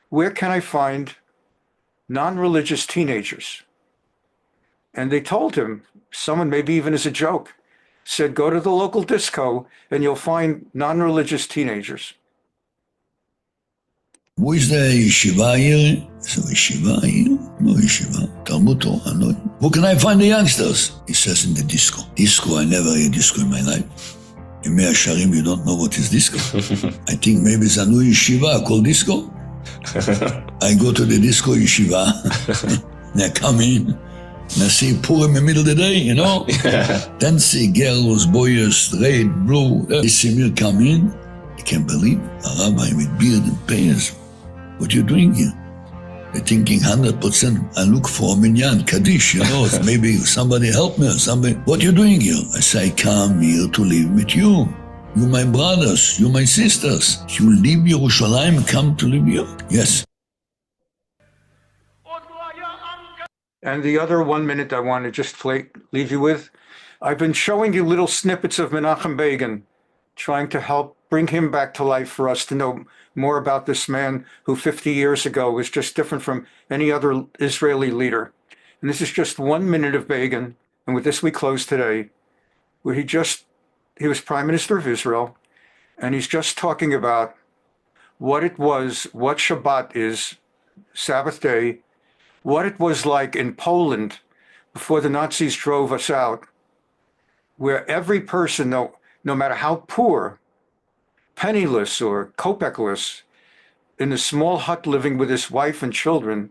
where can I find non-religious teenagers? And they told him, someone maybe even as a joke, said, go to the local disco and you'll find non-religious teenagers. Who is the yeshiva here? So yeshiva here? No yeshiva. Talmud Torah, no. Where can I find the youngsters? He says in the disco. Disco, I never heard disco in my life. In Mea Sharim, you don't know what is disco. I think maybe it's a new yeshiva called disco. I go to the disco yeshiva. And I come in. And I see Purim in the middle of the day, you know? Then see girls, boys, red, blue. They see me come in. I can't believe a rabbi with beard and pants. What are you doing here? They're thinking 100%. I look for a minyan, Kaddish, you know? Maybe somebody help me or somebody. What are you doing here? I say, I come here to live with you. You my brothers, you my sisters. You leave Yerushalayim and come to live here? Yes. And the other 1 minute I want to just leave you with, I've been showing you little snippets of Menachem Begin, trying to help bring him back to life for us to know more about this man who 50 years ago was just different from any other Israeli leader. And this is just 1 minute of Begin, and with this we close today, where he was Prime Minister of Israel, and he's just talking about what it was, what Shabbat is, Sabbath day, what it was like in Poland before the Nazis drove us out, where every person, no matter how poor, penniless or kopeckless, in a small hut living with his wife and children,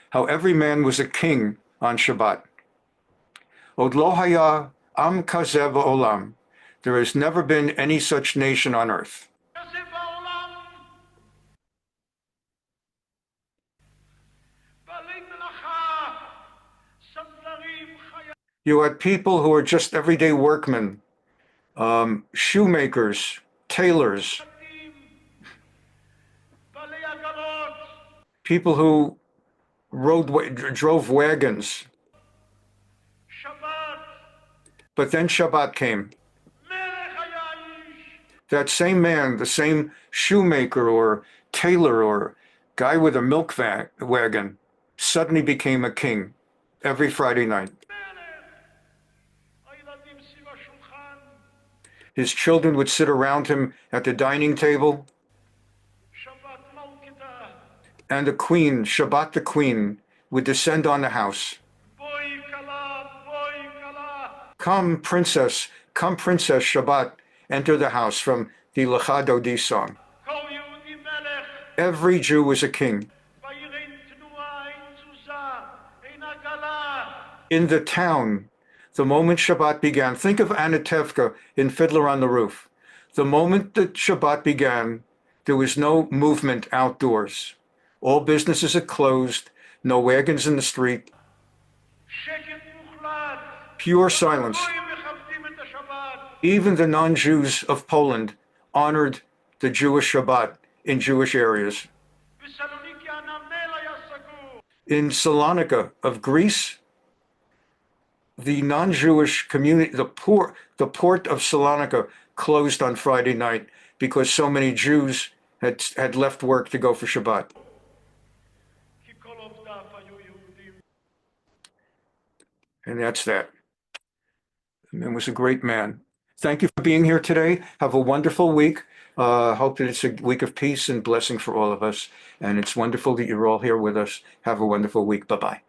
how every man was a king on Shabbat. Od lo haya am kazeh ba'olam. There has never been any such nation on earth. You had people who were just everyday workmen, shoemakers, tailors, people who drove wagons. But then Shabbat came. That same man, the same shoemaker or tailor or guy with a milk wagon, suddenly became a king every Friday night. His children would sit around him at the dining table. And the queen, Shabbat the queen, would descend on the house. Come, princess, Shabbat, enter the house, from the Lecha Dodi song. Every Jew was a king. In the town, the moment Shabbat began, think of Anatevka in Fiddler on the Roof. The moment that Shabbat began, there was no movement outdoors. All businesses had closed, no wagons in the street. Pure silence. Even the non-Jews of Poland honored the Jewish Shabbat in Jewish areas. In Salonika of Greece, the non-Jewish community, the port of Salonika closed on Friday night because so many Jews had left work to go for Shabbat. And that's that. The man was a great man. Thank you for being here today. Have a wonderful week. Hope that it's a week of peace and blessing for all of us. And it's wonderful that you're all here with us. Have a wonderful week. Bye-bye.